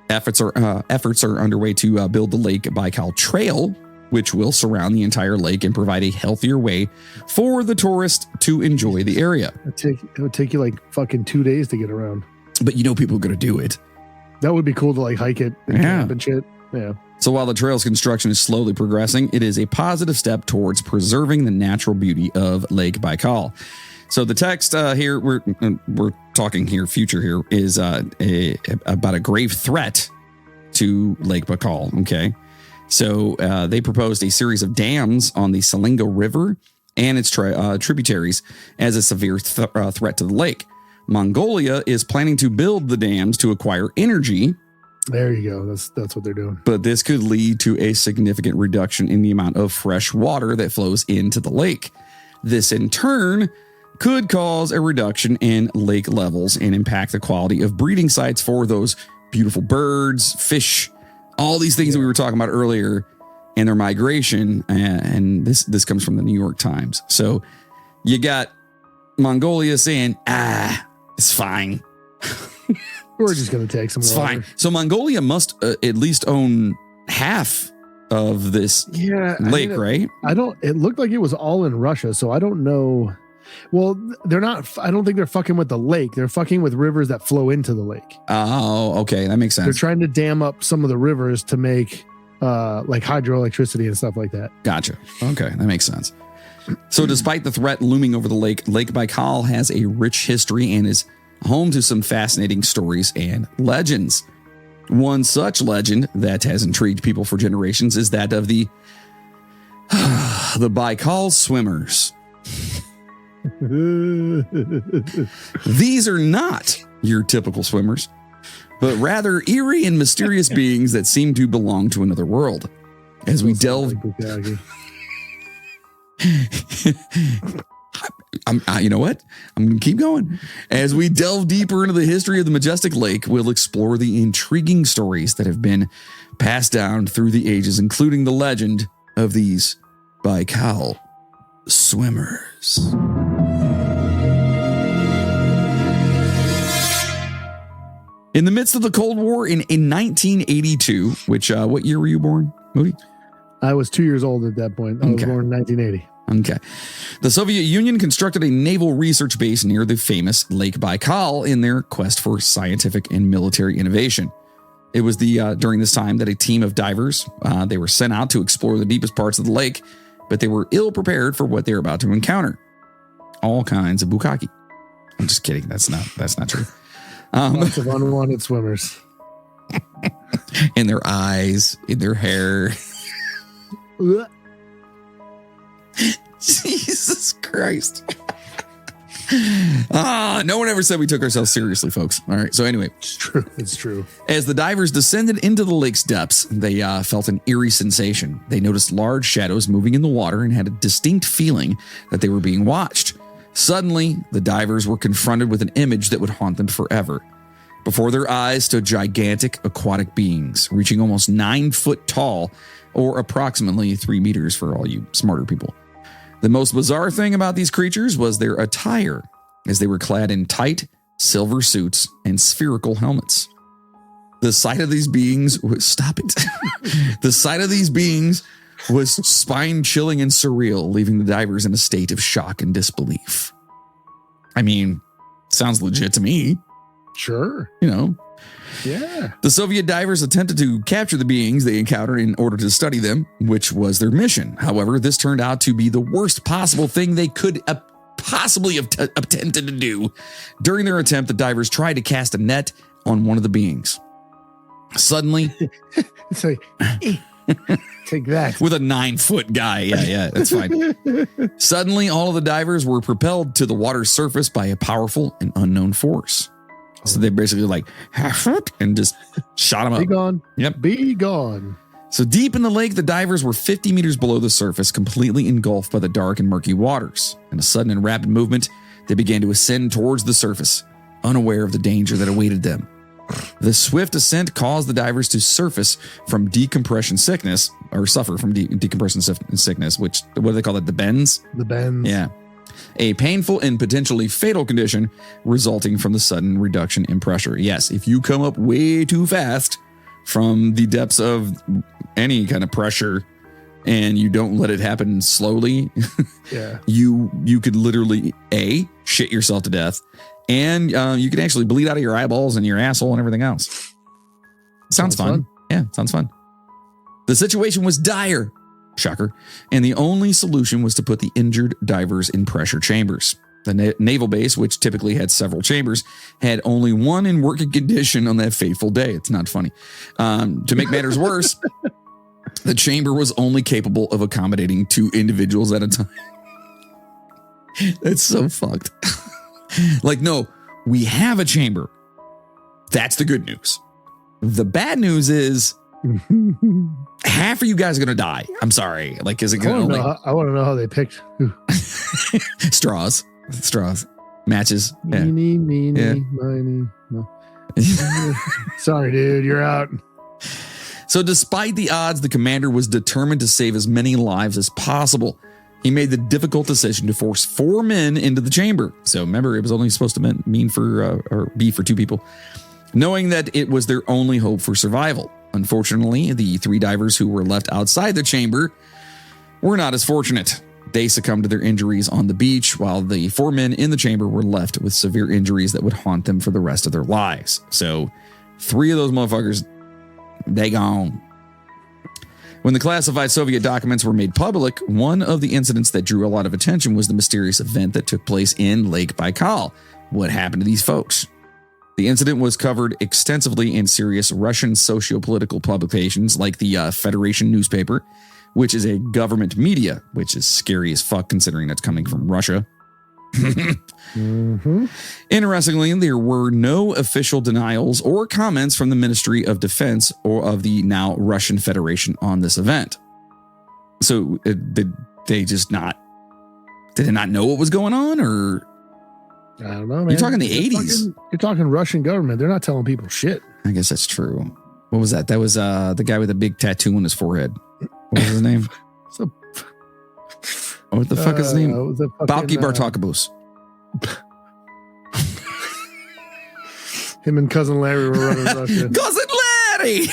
Efforts are underway to build the Lake Baikal Trail, which will surround the entire lake and provide a healthier way for the tourist to enjoy the area. It would take you like fucking 2 days to get around. But you know people are going to do it. That would be cool to like hike it and camp and shit. Yeah. So while the trail's construction is slowly progressing, it is a positive step towards preserving the natural beauty of Lake Baikal. So the text here, we're talking here, future here, is about a grave threat to Lake Baikal. Okay. So they proposed a series of dams on the Salingo River and its tributaries as a severe threat to the lake. Mongolia is planning to build the dams to acquire energy. There you go. That's what they're doing. But this could lead to a significant reduction in the amount of fresh water that flows into the lake. This in turn could cause a reduction in lake levels and impact the quality of breeding sites for those beautiful birds, fish, all these things that we were talking about earlier and their migration. And this comes from the New York Times. So you got Mongolia saying, it's fine. We're just going to take some water. Fine. So Mongolia must at least own half of this lake, right? It looked like it was all in Russia, so I don't know. Well, they're not, I don't think they're fucking with the lake. They're fucking with rivers that flow into the lake. Oh, okay. That makes sense. They're trying to dam up some of the rivers to make like hydroelectricity and stuff like that. Gotcha. Okay. That makes sense. So despite the threat looming over the lake, Lake Baikal has a rich history and is home to some fascinating stories and legends. One such legend that has intrigued people for generations is that of the Baikal swimmers. These are not your typical swimmers, but rather eerie and mysterious beings that seem to belong to another world. As we delve... you know what? I'm going to keep going. As we delve deeper into the history of the majestic lake, we'll explore the intriguing stories that have been passed down through the ages, including the legend of these Baikal swimmers. In the midst of the Cold War in 1982, which, what year were you born, Moody? I was 2 years old at that point. I was born in 1980. Okay. The Soviet Union constructed a naval research base near the famous Lake Baikal in their quest for scientific and military innovation. It was during this time that a team of divers, they were sent out to explore the deepest parts of the lake, but they were ill prepared for what they were about to encounter. All kinds of Bukaki. I'm just kidding. That's not true. Lots of unwanted swimmers. In their eyes, in their hair. Jesus Christ. No one ever said we took ourselves seriously, folks. All right. So anyway, it's true. It's true. As the divers descended into the lake's depths, they felt an eerie sensation. They noticed large shadows moving in the water and had a distinct feeling that they were being watched. Suddenly, the divers were confronted with an image that would haunt them forever. Before their eyes stood gigantic aquatic beings, reaching almost 9 foot tall, or approximately 3 meters for all you smarter people. The most bizarre thing about these creatures was their attire, as they were clad in tight silver suits and spherical helmets. The sight of these beings was The sight of these beings was spine-chilling and surreal, leaving the divers in a state of shock and disbelief. I mean, sounds legit to me. Sure. You know. Yeah. The Soviet divers attempted to capture the beings they encountered in order to study them, which was their mission. However, this turned out to be the worst possible thing they could possibly have attempted to do. During their attempt, the divers tried to cast a net on one of the beings. Suddenly... It's like... Take that. With a 9-foot guy. Yeah, that's fine. Suddenly, all of the divers were propelled to the water's surface by a powerful and unknown force. So they basically and just shot him up. Be gone. Yep. Be gone. So deep in the lake, the divers were 50 meters below the surface, completely engulfed by the dark and murky waters. In a sudden and rapid movement, they began to ascend towards the surface, unaware of the danger that awaited them. The swift ascent caused the divers to surface from decompression sickness, or suffer from decompression sickness, which, what do they call it? The bends? The bends. Yeah. A painful and potentially fatal condition resulting from the sudden reduction in pressure. Yes, if you come up way too fast from the depths of any kind of pressure and you don't let it happen slowly, yeah, you could literally shit yourself to death, and you can actually bleed out of your eyeballs and your asshole and everything else. Sounds fun. Yeah, sounds fun. The situation was dire, shocker, and the only solution was to put the injured divers in pressure chambers. The naval base, which typically had several chambers, had only one in working condition on that fateful day. It's not funny. To make matters worse, the chamber was only capable of accommodating 2 individuals at a time. That's so fucked. Like, no, we have a chamber. That's the good news. The bad news is half of you guys are going to die. I'm sorry. Like, is it going to... I want to know how they picked. Straws. Matches. Meeny, miny, no. Sorry, dude. You're out. So despite the odds, the commander was determined to save as many lives as possible. He made the difficult decision to force 4 men into the chamber. So remember, it was only supposed to be for 2 people, knowing that it was their only hope for survival. Unfortunately, the 3 divers who were left outside the chamber were not as fortunate. They succumbed to their injuries on the beach, while the 4 men in the chamber were left with severe injuries that would haunt them for the rest of their lives. So 3 of those motherfuckers, they gone. When the classified Soviet documents were made public, one of the incidents that drew a lot of attention was the mysterious event that took place in Lake Baikal. What happened to these folks? The incident was covered extensively in serious Russian socio-political publications like the Federation newspaper, which is a government media, which is scary as fuck considering it's coming from Russia. Mm-hmm. Interestingly, there were no official denials or comments from the Ministry of Defense or of the now Russian Federation on this event. So did they not know what was going on, or? I don't know, man. You're talking the 80s. You're talking Russian government. They're not telling people shit. I guess that's true. What was that? That was the guy with the big tattoo on his forehead. What was his name? What the fuck is his name? Balki Bartakabus. Him and Cousin Larry were running Russia. Cousin Larry!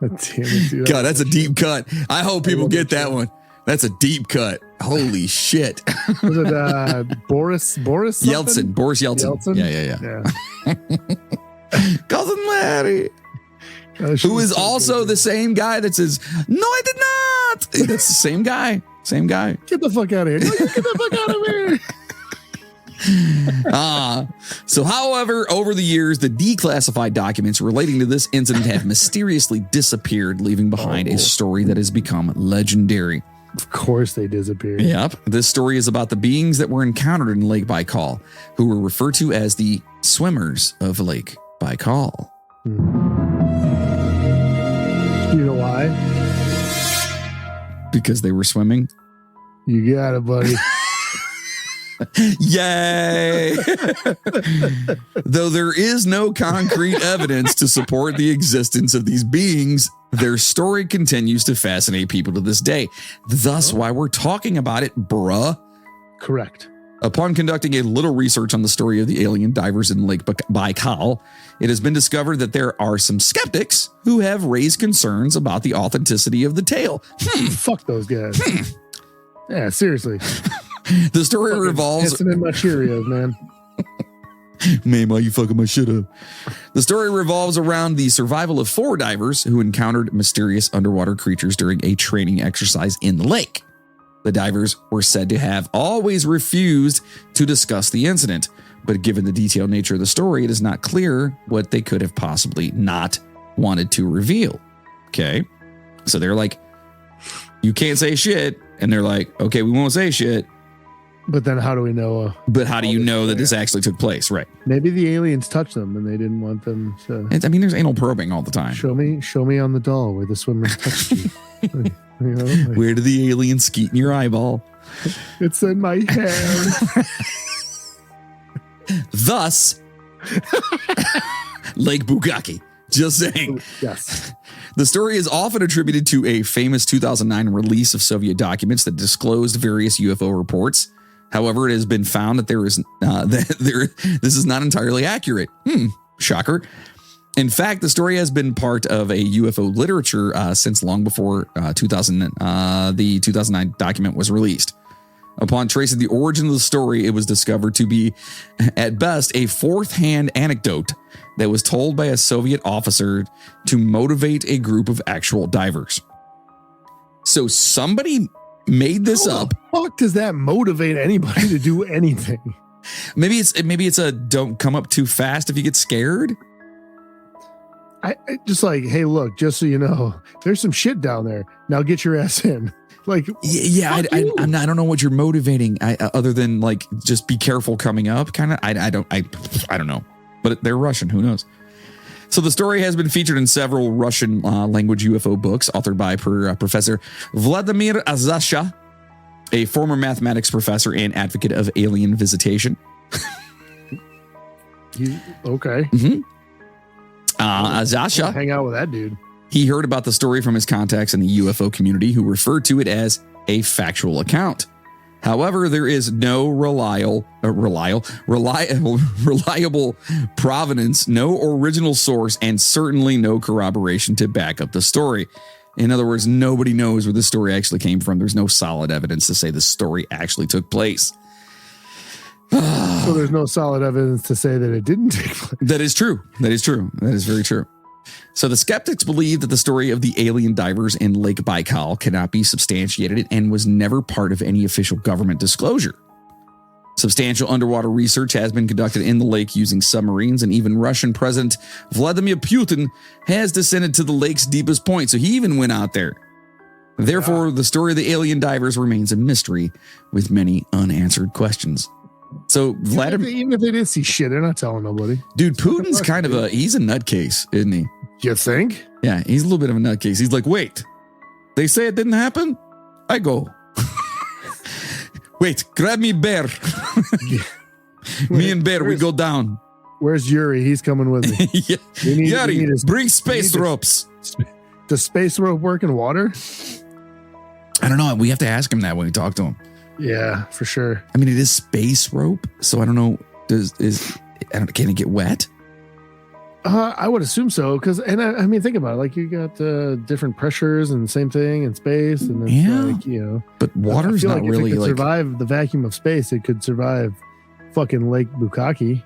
Damn it, dude. God, that's a deep cut. I hope people get that one. That's a deep cut. Holy shit. Was it Boris something? Yeltsin. Boris Yeltsin. Yeah. Cousin Larry. Who is also the same guy that says, "No, I did not." That's the same guy. Same guy. Get the fuck out of here. No, you get the fuck out of here. So, however, over the years, the declassified documents relating to this incident have mysteriously disappeared, leaving behind a story that has become legendary. Of course they disappeared. Yep. This story is about the beings that were encountered in Lake Baikal, who were referred to as the swimmers of Lake Baikal. You know why? Because they were swimming. You got it, buddy. Yay! Though there is no concrete evidence to support the existence of these beings, their story continues to fascinate people to this day. Thus why we're talking about it, bruh. Correct. Upon conducting a little research on the story of the alien divers in Lake Baikal, it has been discovered that there are some skeptics who have raised concerns about the authenticity of the tale. Fuck those guys. Yeah, seriously. The story revolves... Pissing in my Cheerios, man. Man, why you fucking my shit up? The story revolves around the survival of 4 divers who encountered mysterious underwater creatures during a training exercise in the lake. The divers were said to have always refused to discuss the incident, but given the detailed nature of the story, it is not clear what they could have possibly not wanted to reveal. Okay? So they're like, you can't say shit. And they're like, okay, we won't say shit. But then how do we know? But how do you know that this actually took place? Right. Maybe the aliens touched them and they didn't want them to. I mean, there's anal probing all the time. Show me on the doll where the swimmers touched you. You know, like, where did the alien skeet in your eyeball? It's in my hair. Thus, Lake Bukaki. Just saying. Yes. The story is often attributed to a famous 2009 release of Soviet documents that disclosed various UFO reports. However, it has been found that this is not entirely accurate. Shocker. In fact, the story has been part of a UFO literature since long before the 2009 document was released. Upon tracing the origin of the story, it was discovered to be, at best, a fourth-hand anecdote that was told by a Soviet officer to motivate a group of actual divers. So somebody made this up. How the fuck does that motivate anybody to do anything? Maybe it's a don't come up too fast if you get scared. I just like, hey, look, just so you know, there's some shit down there. Now get your ass in. Like, I don't know what you're motivating other than like just be careful coming up. Kind of, I don't know, but they're Russian. Who knows? So the story has been featured in several Russian language UFO books authored by Professor Vladimir Azasha, a former mathematics professor and advocate of alien visitation. Okay. Mm-hmm. Azasha, hang out with that dude. He heard about the story from his contacts in the UFO community who referred to it as a factual account. However, there is no reliable provenance, no original source, and certainly no corroboration to back up the story. In other words, nobody knows where the story actually came from. There's no solid evidence to say the story actually took place. So there's no solid evidence to say that it didn't take place. That is true. That is true. That is very true. So the skeptics believe that the story of the alien divers in Lake Baikal cannot be substantiated and was never part of any official government disclosure. Substantial underwater research has been conducted in the lake using submarines, and even Russian President Vladimir Putin has descended to the lake's deepest point, so he even went out there. Therefore, the story of the alien divers remains a mystery with many unanswered questions. So Vladimir, even if they did see shit, they're not telling nobody. Dude, Putin's kind of he's a nutcase, isn't he? You think? Yeah, he's a little bit of a nutcase. He's like, wait, they say it didn't happen? I go. Wait, grab me, Bear. Me and Bear, we go down. Where's Yuri? He's coming with me. Yeah. Yuri, bring space ropes. Does space rope work in water? I don't know. We have to ask him that when we talk to him. Yeah, for sure. I mean, it is space rope, so I don't know. Can it get wet? I would assume so, because I mean, think about it. Like you got different pressures and same thing in space, and then like, But water is not really if it could survive the vacuum of space. It could survive fucking Lake Bukaki.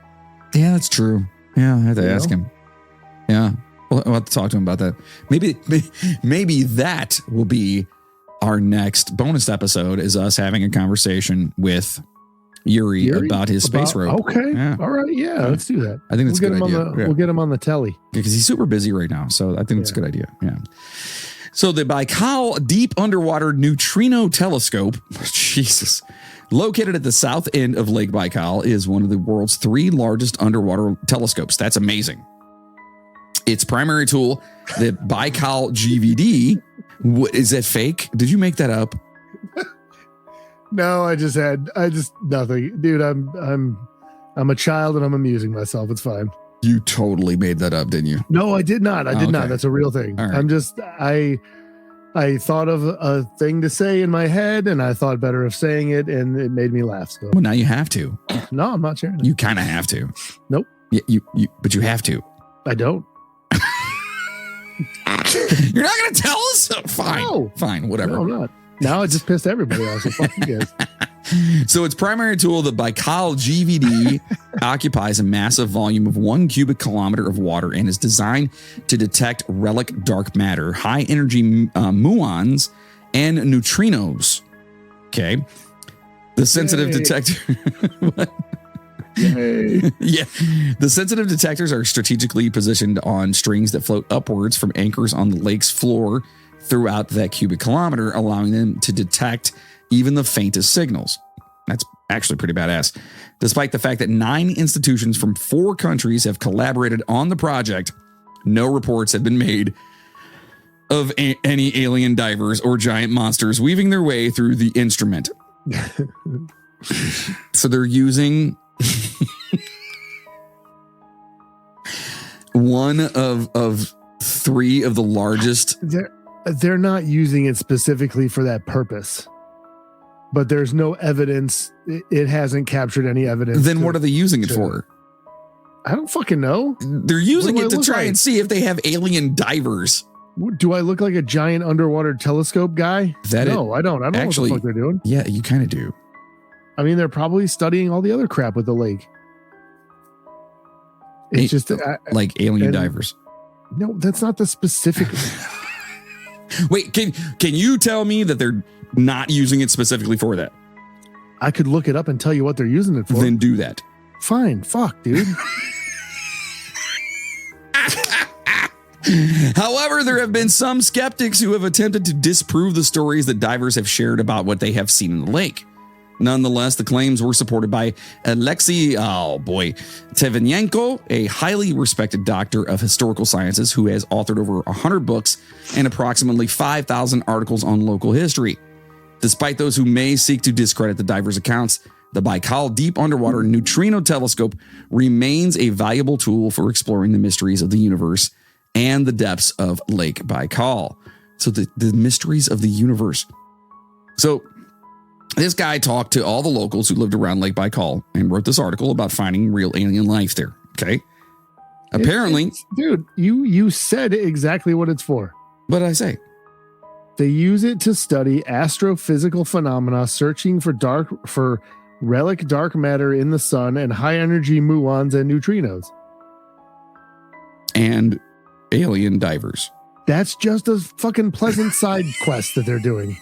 Yeah, that's true. Yeah, I have to ask him. Yeah, we'll have to talk to him about that. Maybe that will be our next bonus episode. Is us having a conversation with Yuri about his space rope. Okay. Yeah. All right. Yeah, let's do that. I think that's a good idea. We'll get him on the telly. Because he's super busy right now. So I think it's a good idea. Yeah. So the Baikal Deep Underwater Neutrino Telescope, Jesus, located at the south end of Lake Baikal, is one of the world's 3 largest underwater telescopes. That's amazing. Its primary tool, the Baikal GVD, is that fake? Did you make that up? No, I just nothing, dude. I'm a child and I'm amusing myself. It's fine. You totally made that up, didn't you? No, I did not. I did not. That's a real thing. Right. I thought of a thing to say in my head, and I thought better of saying it, and it made me laugh. So. Well, now you have to. No, I'm not sharing it. You kind of have to. Nope. Yeah, but you have to. I don't. You're not going to tell us? Fine. No. Fine. Whatever. No, I'm not. Now I just pissed everybody off. So fuck you guys. So its primary tool, the Baikal GVD, occupies a massive volume of 1 cubic kilometer of water and is designed to detect relic dark matter, high energy muons, and neutrinos. Okay. The sensitive detector. Yeah. The sensitive detectors are strategically positioned on strings that float upwards from anchors on the lake's floor throughout that cubic kilometer, allowing them to detect even the faintest signals. That's actually pretty badass. Despite the fact that 9 institutions from 4 countries have collaborated on the project, no reports have been made of any alien divers or giant monsters weaving their way through the instrument. So they're using one of 3 of the largest. They're not using it specifically for that purpose, but there's no evidence. It hasn't captured any evidence. Then what are they using it for? I don't fucking know. They're using it to try and see if they have alien divers. Do I look like a giant underwater telescope guy? No, I don't. I don't know what the fuck they're doing. Yeah, you kind of do. I mean, they're probably studying all the other crap with the lake. It's just like alien divers. No, that's not the specific. Wait, can you tell me that they're not using it specifically for that? I could look it up and tell you what they're using it for. Then do that. Fine. Fuck, dude. However, there have been some skeptics who have attempted to disprove the stories that divers have shared about what they have seen in the lake. Nonetheless, the claims were supported by Alexei Tvenyenko, a highly respected doctor of historical sciences who has authored over 100 books and approximately 5,000 articles on local history. Despite those who may seek to discredit the divers' accounts, the Baikal Deep Underwater Neutrino Telescope remains a valuable tool for exploring the mysteries of the universe and the depths of Lake Baikal. So the mysteries of the universe. So this guy talked to all the locals who lived around Lake Baikal and wrote this article about finding real alien life there. Okay. Apparently. Dude, you said exactly what it's for. What did I say? They use it to study astrophysical phenomena, searching for relic dark matter in the sun and high energy muons and neutrinos. And alien divers. That's just a fucking pleasant side quest that they're doing.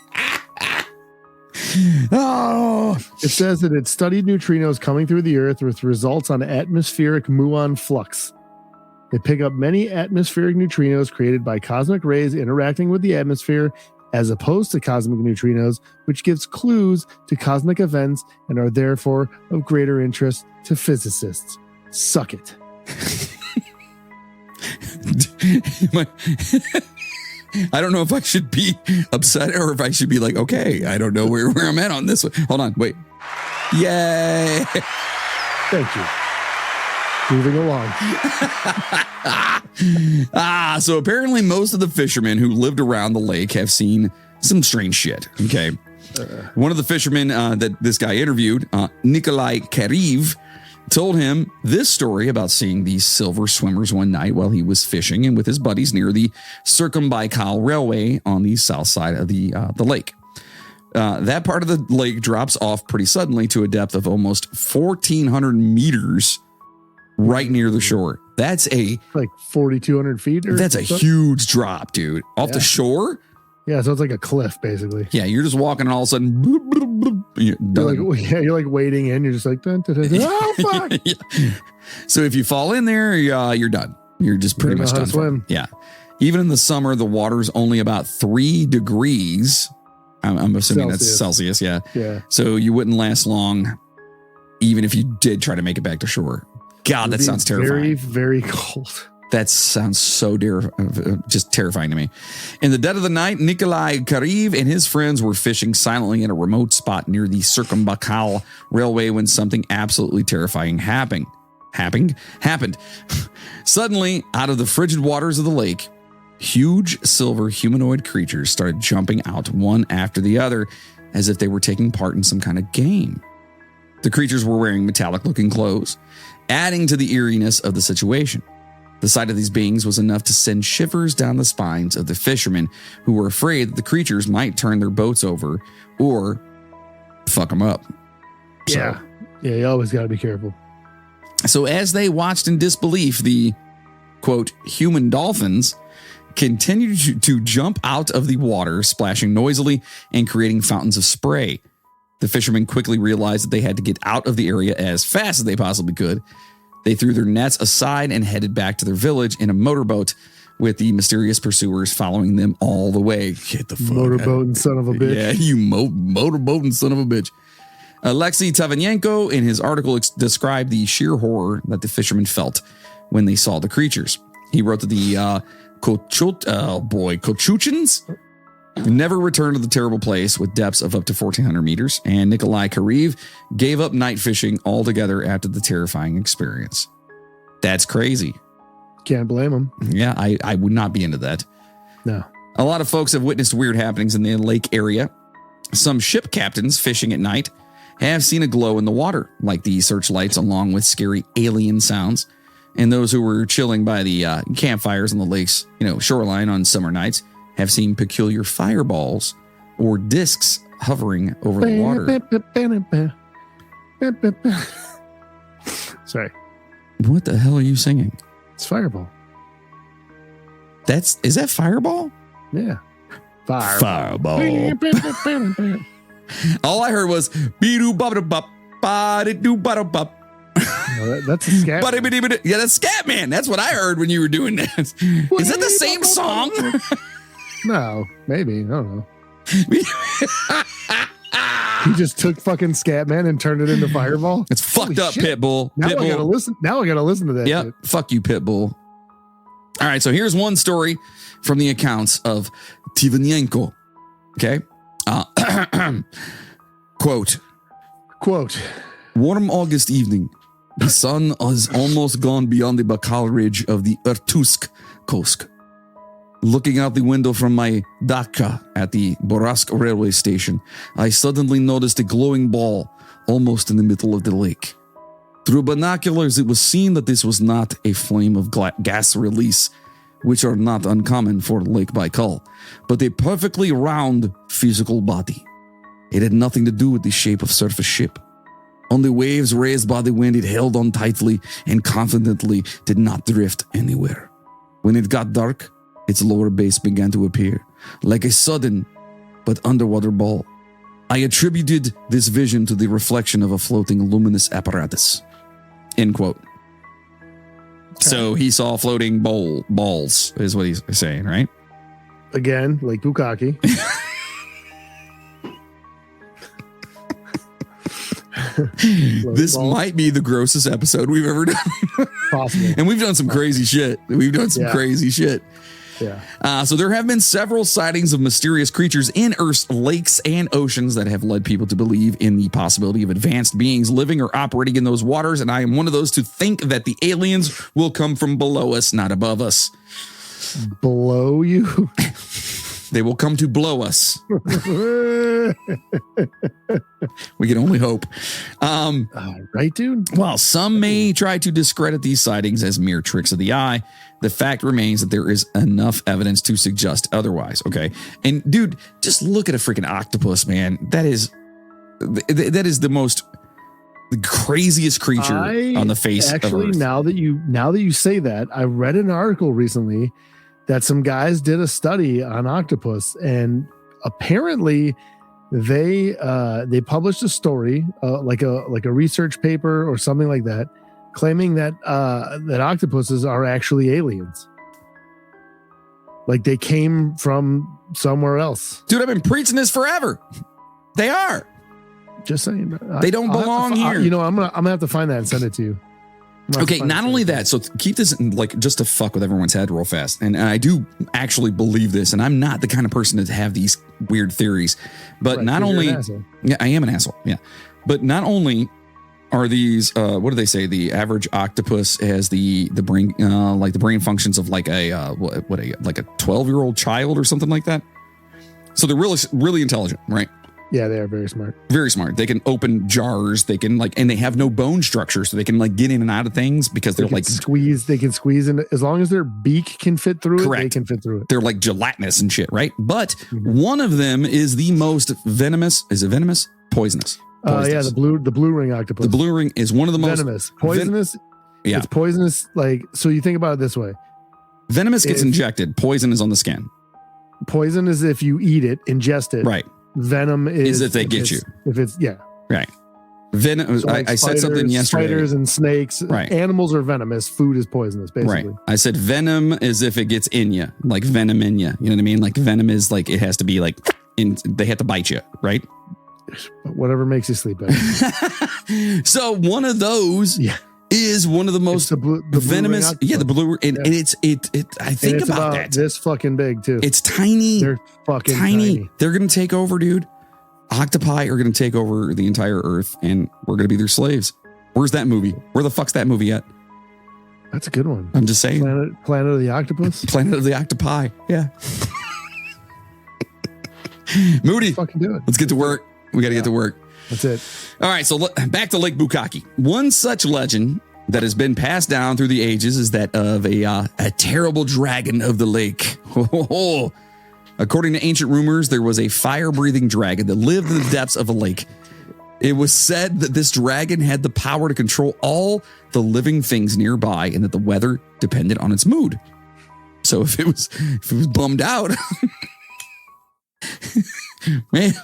Oh, it says that it studied neutrinos coming through the earth with results on atmospheric muon flux. They pick up many atmospheric neutrinos created by cosmic rays interacting with the atmosphere as opposed to cosmic neutrinos, which gives clues to cosmic events and are therefore of greater interest to physicists. Suck it. I don't know if I should be upset or if I should be like, okay, I don't know where I'm at on this one. Hold on, wait. Yay. Thank you. Moving along. So apparently most of the fishermen who lived around the lake have seen some strange shit. Okay. One of the fishermen that this guy interviewed, Nikolai Kariv, told him this story about seeing these silver swimmers one night while he was fishing and with his buddies near the Baikal Railway on the south side of the lake. That part of the lake drops off pretty suddenly to a depth of almost 1,400 meters right near the shore. That's like 4,200 feet. That's a huge drop, dude. Off the shore? Yeah, so it's like a cliff, basically. Yeah, you're just walking and all of a sudden, bloop, bloop, bloop, you're like wading in. You're just like, dun, dun, dun, dun. Oh, fuck. Yeah. So if you fall in there, you're done. You're just pretty much done. Swim. Yeah. Even in the summer, the water's only about 3 degrees. I'm assuming that's Celsius. Yeah. Yeah. So you wouldn't last long, even if you did try to make it back to shore. God, that sounds terrifying. Very, very cold. That sounds so just terrifying to me. In the dead of the night, Nikolai Kariv and his friends were fishing silently in a remote spot near the Baikal Railway when something absolutely terrifying happened. Suddenly, out of the frigid waters of the lake, huge silver humanoid creatures started jumping out one after the other as if they were taking part in some kind of game. The creatures were wearing metallic-looking clothes, adding to the eeriness of the situation. The sight of these beings was enough to send shivers down the spines of the fishermen who were afraid that the creatures might turn their boats over or fuck them up. Yeah. Yeah, you always got to be careful. So as they watched in disbelief, the, quote, human dolphins continued to jump out of the water, splashing noisily and creating fountains of spray. The fishermen quickly realized that they had to get out of the area as fast as they possibly could. They threw their nets aside and headed back to their village in a motorboat with the mysterious pursuers following them all the way. Get the fuck motorboating son of a bitch. Yeah, you motorboating son of a bitch. Alexei Tavanenko, in his article, described the sheer horror that the fishermen felt when they saw the creatures. He wrote that the Kochuchins never returned to the terrible place with depths of up to 1,400 meters, and Nikolai Kariv gave up night fishing altogether after the terrifying experience. That's crazy. Can't blame him. Yeah, I would not be into that. No. A lot of folks have witnessed weird happenings in the lake area. Some ship captains fishing at night have seen a glow in the water, like the searchlights, along with scary alien sounds. And those who were chilling by the campfires on the lake's shoreline on summer nights have seen peculiar fireballs or discs hovering over the water. Sorry. What the hell are you singing? It's Fireball. Is that Fireball? Yeah. Fireball. All I heard was be-doo ba-da-bop, ba-da-doo ba-da-bop. That's a scat. Yeah, that's Scatman. That's what I heard when you were doing that. Is that the same song? No, maybe. I don't know. He just took fucking Scatman and turned it into Fireball. It's fucked up, Pitbull. Now I gotta listen. Now I gotta listen to that. Yep. Shit. Fuck you, Pitbull. All right. So here's one story from the accounts of Tivanenko. Okay. Quote. Warm August evening. The sun has almost gone beyond the Baikal ridge of the Irkutsk coast. Looking out the window from my dacha at the Borask railway station, I suddenly noticed a glowing ball almost in the middle of the lake. Through binoculars, it was seen that this was not a flame of gas release, which are not uncommon for Lake Baikal, but a perfectly round physical body. It had nothing to do with the shape of surface ship. On the waves raised by the wind, it held on tightly and confidently did not drift anywhere. When it got dark, its lower base began to appear, like a sudden but underwater ball. I attributed this vision to the reflection of a floating luminous apparatus. End quote. Okay. So he saw floating balls, is what he's saying, right? Again, like Bukaki. This might be the grossest episode we've ever done. Possible. And we've done some crazy shit. Yeah. So there have been several sightings of mysterious creatures in Earth's lakes and oceans that have led people to believe in the possibility of advanced beings living or operating in those waters. And I am one of those to think that the aliens will come from below us, not above us. Below you? They will come to blow us. We can only hope. Right, dude? While some may try to discredit these sightings as mere tricks of the eye, the fact remains that there is enough evidence to suggest otherwise. Okay. And dude, just look at a freaking octopus, man. That is the craziest creature on the face of Earth. Now that you say that, I read an article recently that some guys did a study on octopus, and apparently they published a story, like a research paper or something like that, claiming that that octopuses are actually aliens. Like they came from somewhere else. Dude, I've been preaching this forever. They are. Just saying. They don't belong here. I'm gonna have to find that and send it to you. Okay, not only that, so keep this like just to fuck with everyone's head real fast. And I do actually believe this, and I'm not the kind of person to have these weird theories. But right, not only, yeah, I am an asshole. Yeah. But not only are these, what do they say? The average octopus has the brain, like the brain functions of like a 12-year-old child or something like that. So they're really, really intelligent, right? Yeah, they are very smart. Very smart. They can open jars. They can and they have no bone structure, so they can get in and out of things because they're squeeze. They can squeeze in as long as their beak can fit through it. They can fit through it. They're like gelatinous and shit, right? But one of them is the most venomous. Is it venomous? Poisonous. Yeah, the blue ring octopus. The blue ring is one of the most venomous. Poisonous. Yeah, it's poisonous. So you think about it this way: venomous gets injected. Poison is on the skin. Poison is if you eat it, ingest it. Right. Venom is if they get you. If it's right. Venom. So I said something yesterday. Spiders and snakes. Right. Animals are venomous. Food is poisonous. Basically. Right. I said venom is if it gets in you, like venom in you. You know what I mean? Like venom is like it has to be like they have to bite you, right? Whatever makes you sleep better. So one of those is one of the most the venomous. The blue. And it's I think about that. This fucking big too. It's tiny. They're fucking tiny. They're going to take over, dude. Octopi are going to take over the entire earth and we're going to be their slaves. Where's that movie? Where the fuck's that movie at? That's a good one. I'm just saying. Planet of the Octopus? Planet of the Octopi. Yeah. Moody. Fucking do it. Let's get to work. We got to get to work. That's it. All right. So back to Lake Bukaki. One such legend that has been passed down through the ages is that of a terrible dragon of the lake. According to ancient rumors, there was a fire-breathing dragon that lived in the depths of a lake. It was said that this dragon had the power to control all the living things nearby and that the weather depended on its mood. So if it was bummed out, man,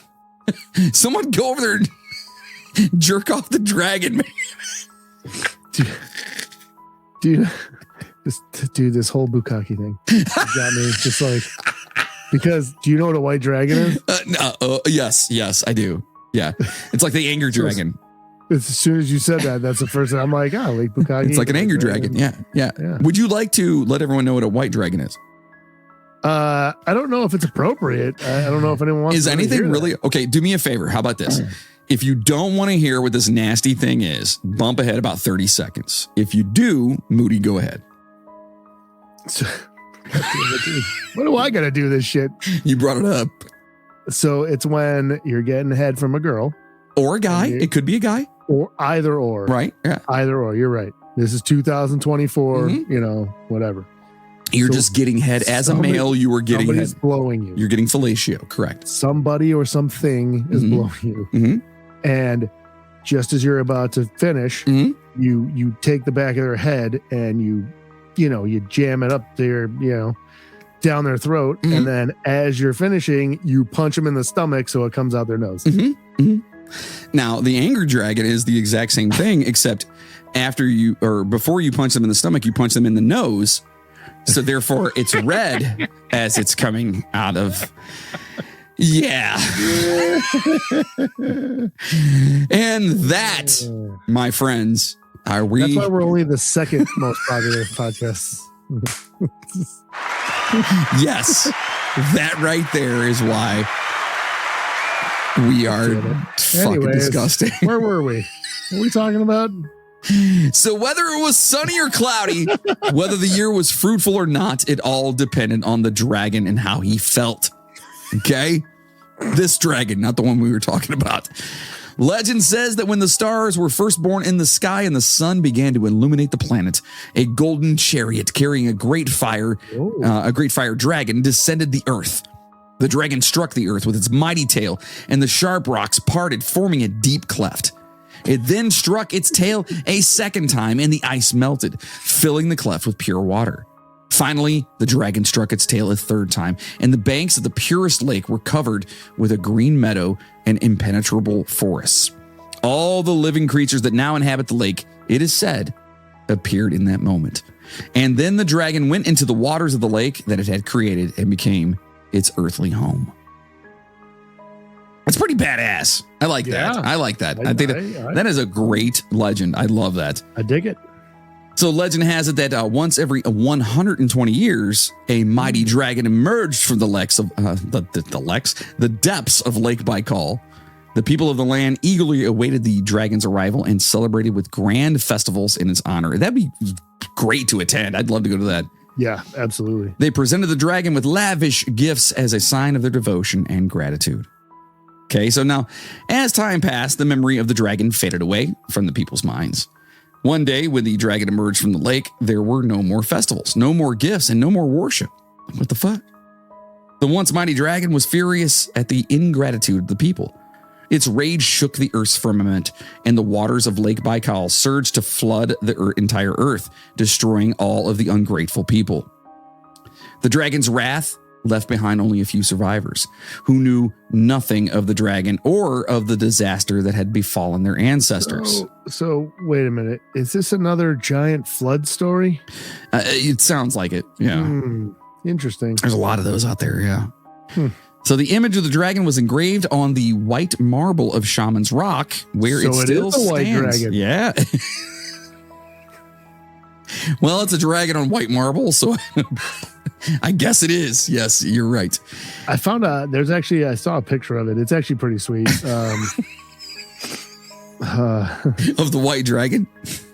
someone go over there and jerk off the dragon, man. Dude, this whole Bukaki thing got me just like, because do you know what a white dragon is? Yes, I do. Yeah, it's like the anger dragon. As soon as you said that, that's the first thing I'm like, Lake Bukaki. It's like an anger dragon. Yeah. Would you like to let everyone know what a white dragon is? I don't know if it's appropriate. I don't know if anyone wants. Is anything really okay? Do me a favor. How about this? If you don't want to hear what this nasty thing is, bump ahead about 30 seconds. If you do, Moody, go ahead. What do I got to do this shit? You brought it up. So it's when you're getting head from a girl. Or a guy. It could be a guy. Or either or. Right. Yeah. Either or. You're right. This is 2024, whatever. You're just getting head as a male. You were getting head. Blowing you. You're getting fellatio. Correct. Somebody or something is blowing you. Mm-hmm. And just as you're about to finish, you take the back of their head and you jam it up there, down their throat. And then as you're finishing, you punch them in the stomach so it comes out their nose. Now, the anger dragon is the exact same thing, except before you punch them in the stomach, you punch them in the nose. So therefore, it's red as it's coming out of. Yeah. And that, my friends, are we. That's why we're only the second most popular podcast. Yes. That right there is why we are fucking disgusting. Where were we? What are we talking about? So whether it was sunny or cloudy, whether the year was fruitful or not, it all depended on the dragon and how he felt. Okay? This dragon, not the one we were talking about. Legend says that when the stars were first born in the sky and the sun began to illuminate the planet, a golden chariot carrying a great fire dragon descended the earth. The dragon struck the earth with its mighty tail, and the sharp rocks parted, forming a deep cleft. It then struck its tail a second time, and the ice melted, filling the cleft with pure water. Finally, the dragon struck its tail a third time, and the banks of the purest lake were covered with a green meadow and impenetrable forests. All the living creatures that now inhabit the lake, it is said, appeared in that moment. And then the dragon went into the waters of the lake that it had created and became its earthly home. That's pretty badass. I like that. I like that. I think that is a great legend. I love that. I dig it. So legend has it that once every 120 years, a mighty dragon emerged from the depths of Lake Baikal. The people of the land eagerly awaited the dragon's arrival and celebrated with grand festivals in its honor. That'd be great to attend. I'd love to go to that. Yeah, absolutely. They presented the dragon with lavish gifts as a sign of their devotion and gratitude. Okay, so now, as time passed, the memory of the dragon faded away from the people's minds. One day, when the dragon emerged from the lake, there were no more festivals, no more gifts, and no more worship. What the fuck? The once mighty dragon was furious at the ingratitude of the people. Its rage shook the earth's firmament, and the waters of Lake Baikal surged to flood the entire earth, destroying all of the ungrateful people. The dragon's wrath left behind only a few survivors who knew nothing of the dragon or of the disaster that had befallen their ancestors. So wait a minute. Is this another giant flood story? It sounds like it. Yeah. Interesting. There's a lot of those out there. Yeah. So the image of the dragon was engraved on the white marble of Shaman's Rock, where it still is a white stands. dragon. Yeah. Well, it's a dragon on white marble, so I guess it is. Yes, you're right. I found I saw a picture of it. It's actually pretty sweet. Of the white dragon?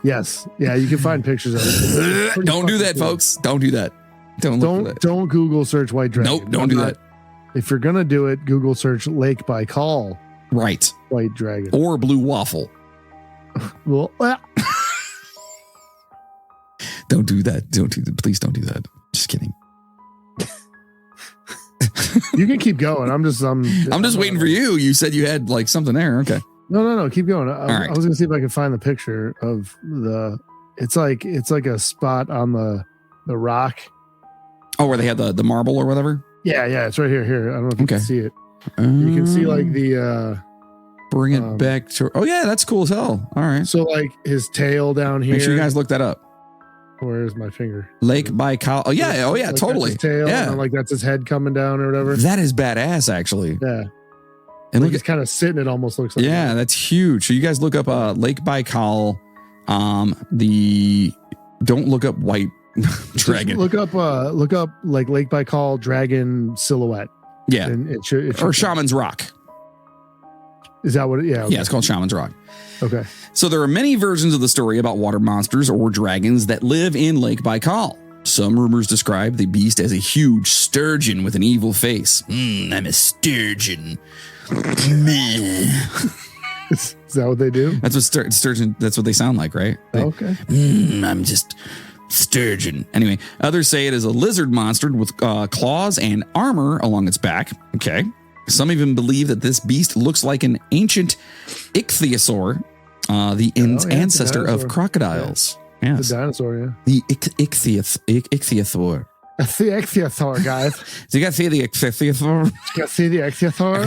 Yes. Yeah, you can find pictures of it. Don't do that, folks. Don't do that. Don't Google search white dragon. Nope, don't do that. If you're going to do it, Google search Lake Baikal. Right. White dragon. Or blue waffle. Well, don't do that. Please don't do that. Just kidding. You can keep going. I'm just waiting for you. You said you had like something there. Okay. No. Keep going. Right. I was going to see if I could find the picture of it's like a spot on the rock. Oh, where they had the marble or whatever? Yeah. It's right here. I don't know if you can see it. You can see like the, bring it back to, oh yeah, that's cool as hell. All right. So like his tail down here. Make sure you guys look that up. Where's my finger? Lake Baikal. Oh yeah. Like totally. That's his tail, yeah. And like that's his head coming down or whatever. That is badass, actually. Yeah. And like he's kind of sitting. It almost looks like. Yeah, that's huge. So you guys look up Lake Baikal. Don't look up white dragon. Look up like Lake Baikal dragon silhouette. Yeah. And it should or Shaman's Rock. Is that what it? Yeah. Okay. Yeah, it's called Shaman's Rock. Okay. So there are many versions of the story about water monsters or dragons that live in Lake Baikal. Some rumors describe the beast as a huge sturgeon with an evil face. I'm a sturgeon. Is that what they do? That's what sturgeon. That's what they sound like, right? Okay. I'm just sturgeon. Anyway, others say it is a lizard monster with claws and armor along its back. Okay. Some even believe that this beast looks like an ancient ichthyosaur, the ancestor of crocodiles. Yeah. Yes. The dinosaur, yeah. The ichthyosaur. The ichthyosaur, guys. So you got to see the ichthyosaur? You got to see the ichthyosaur?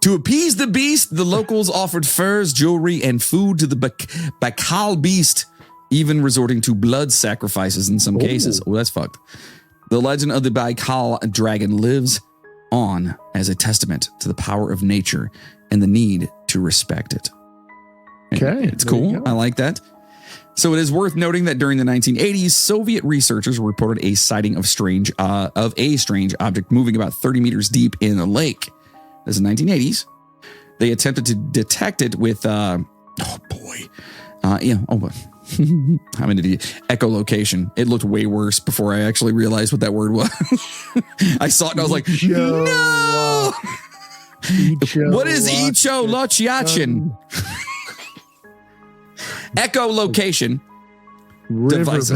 To appease the beast, the locals offered furs, jewelry, and food to the Baikal beast, even resorting to blood sacrifices in some cases. Oh, that's fucked. The legend of the Baikal dragon lives on as a testament to the power of nature and the need to respect it. Okay. It's cool. I like that. So it is worth noting that during the 1980s, Soviet researchers reported a sighting of a strange object moving about 30 meters deep in the lake. This is the 1980s. They attempted to detect it with, I'm an idiot. Echolocation. It looked way worse before I actually realized what that word was. I saw it and I was like, no! What is echolocation? Echolocation. Riverbed.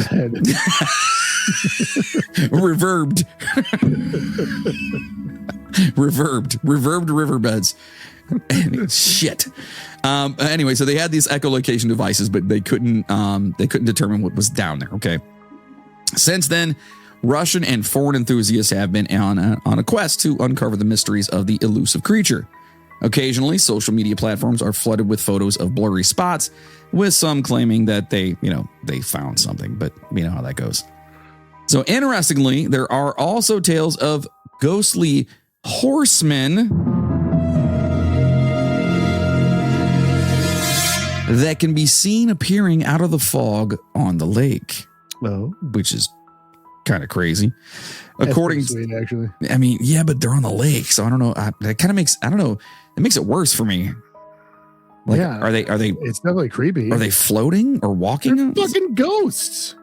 Reverbed riverbeds. Shit. Anyway, so they had these echolocation devices, but they couldn't determine what was down there. Okay. Since then, Russian and foreign enthusiasts have been on a quest to uncover the mysteries of the elusive creature. Occasionally, social media platforms are flooded with photos of blurry spots, with some claiming that they found something, but you know how that goes. So interestingly, there are also tales of ghostly horsemen that can be seen appearing out of the fog on the lake. Oh, which is kind of crazy. According to sweet, actually. I mean, yeah, but they're on the lake, so I don't know. That kind of makes, I don't know. It makes it worse for me. Like, yeah. Are they? It's definitely creepy. Are they floating or walking? They're fucking ghosts.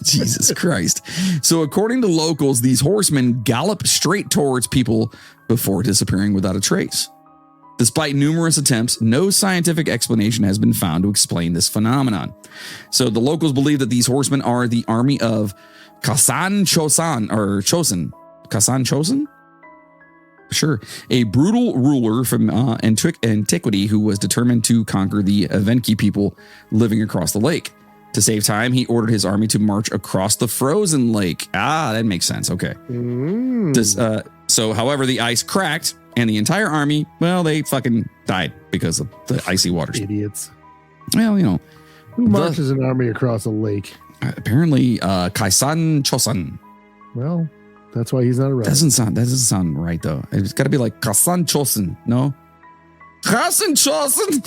Jesus Christ. So according to locals, these horsemen gallop straight towards people before disappearing without a trace. Despite numerous attempts, no scientific explanation has been found to explain this phenomenon. So the locals believe that these horsemen are the army of Kasan Chosen. Kasan Chosen? Sure. A brutal ruler from antiquity who was determined to conquer the Evenki people living across the lake. To save time, he ordered his army to march across the frozen lake. Ah, that makes sense. Okay. So, however, the ice cracked and the entire army, well, they fucking died because of the icy waters. Idiots. Well, you know. Who marches an army across a lake? Apparently, Kaisan Chosan. Well, that's why he's not around. That doesn't sound right though. It's got to be like Kaisan Chosan. No, Kaisan Chosan.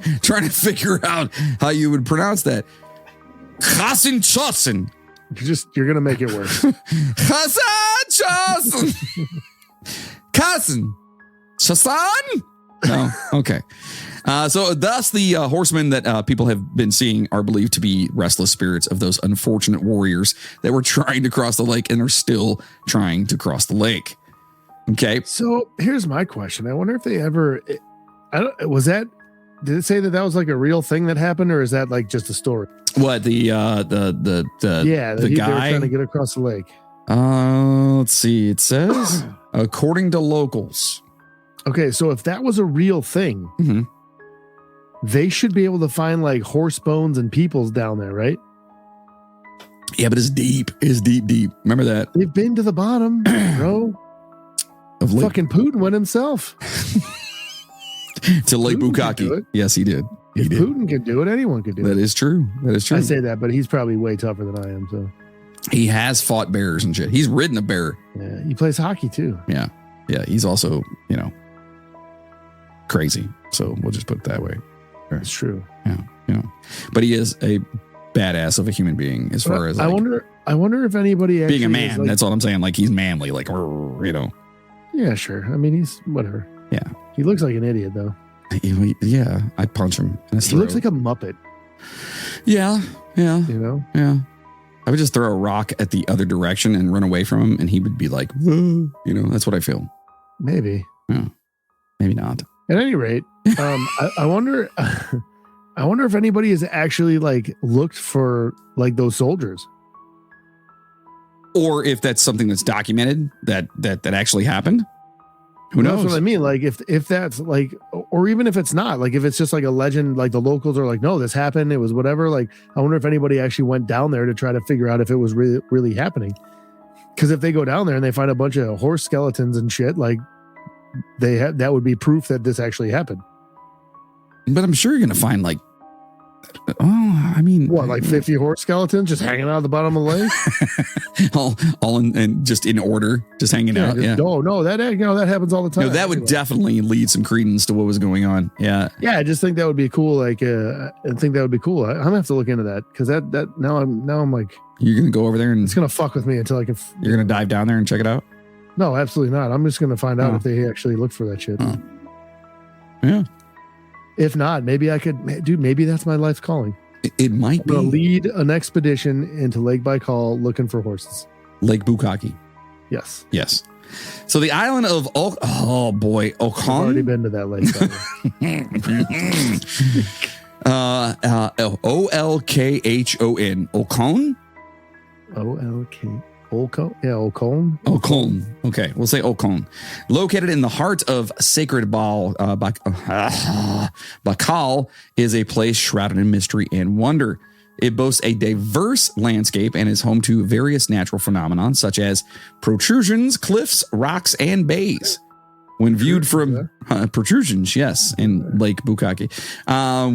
I'm trying to figure out how you would pronounce that. Kaisan Chosan. You're gonna make it worse. Kaisan Chosan. Kaisan Chosan. No, okay. So thus the horsemen that people have been seeing are believed to be restless spirits of those unfortunate warriors that were trying to cross the lake and are still trying to cross the lake. Okay. So here's my question. I wonder if they ever, did it say that was like a real thing that happened, or is that like just a story? What, the guy they were trying to get across the lake. Let's see. It says, according to locals. Okay. So if that was a real thing, they should be able to find like horse bones and peoples down there, right? Yeah, but it's deep. It's deep. Remember that? They've been to the bottom, bro. Of Lake. Fucking Putin went himself. To Lake Bukaki. Yes, he did. If Putin can do it, anyone can do it. That is true. I say that, but he's probably way tougher than I am. So he has fought bears and shit. He's ridden a bear. Yeah, he plays hockey too. Yeah. He's also, crazy. So we'll just put it that way. That's true. Yeah. But he is a badass of a human being as far as I wonder if anybody actually being a man. like, that's all I'm saying. Like he's manly. Like Yeah, sure. I mean, he's whatever. Yeah. He looks like an idiot though. Yeah, I'd punch him in his throat. He looks like a Muppet. Yeah. Yeah. I would just throw a rock at the other direction and run away from him, and he would be like, that's what I feel. Maybe. Yeah. Maybe not. At any rate, I wonder if anybody has actually like looked for like those soldiers, or if that's something that's documented that actually happened. Who knows? That's what I mean. Like if that's like, or even if it's not, like if it's just like a legend, like the locals are like, no, this happened. It was whatever. Like, I wonder if anybody actually went down there to try to figure out if it was really, really happening. Because if they go down there and they find a bunch of horse skeletons and shit, like that would be proof that this actually happened. But I'm sure you're going to find like, like 50 horse skeletons just hanging out at the bottom of the lake? all in just in order, just hanging out. That happens all the time. No, that would definitely lead some credence to what was going on. Yeah. Yeah. I just think that would be cool. Like, I think that would be cool. I'm gonna have to look into that. Cause now I'm like, you're going to go over there and it's going to fuck with me until I can. You're going to dive down there and check it out? No, absolutely not. I'm just going to find out if they actually look for that shit. Yeah. If not, maybe I could, dude, maybe that's my life's calling. It might be. Lead an expedition into Lake Baikal looking for horses. Lake Bukaki. Yes. So the island of Okon. I've already been to that lake. Olkhon. Okon? Olk. Olcone? Yeah, Olcone. Olcone. Okay, we'll say Olcone. Located in the heart of sacred Baikal is a place shrouded in mystery and wonder. It boasts a diverse landscape and is home to various natural phenomena such as protrusions, cliffs, rocks, and bays. When viewed from protrusions, yes, in Lake Bukaki.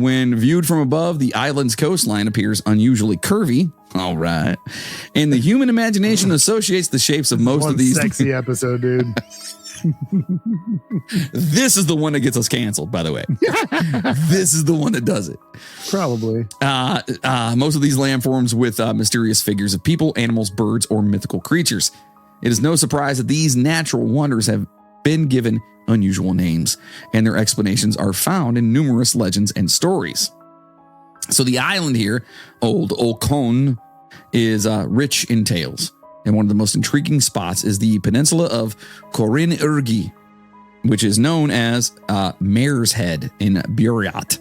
When viewed from above, the island's coastline appears unusually curvy. All right. And the human imagination associates the shapes of most of these. Sexy episode, dude. This is the one that gets us canceled, by the way. This is the one that does it. Probably. Most of these landforms with mysterious figures of people, animals, birds, or mythical creatures. It is no surprise that these natural wonders have been given unusual names, and their explanations are found in numerous legends and stories. So the island here, Old Olcone, is rich in tales. And one of the most intriguing spots is the peninsula of Corin Urgi, which is known as Mare's Head in Buryat.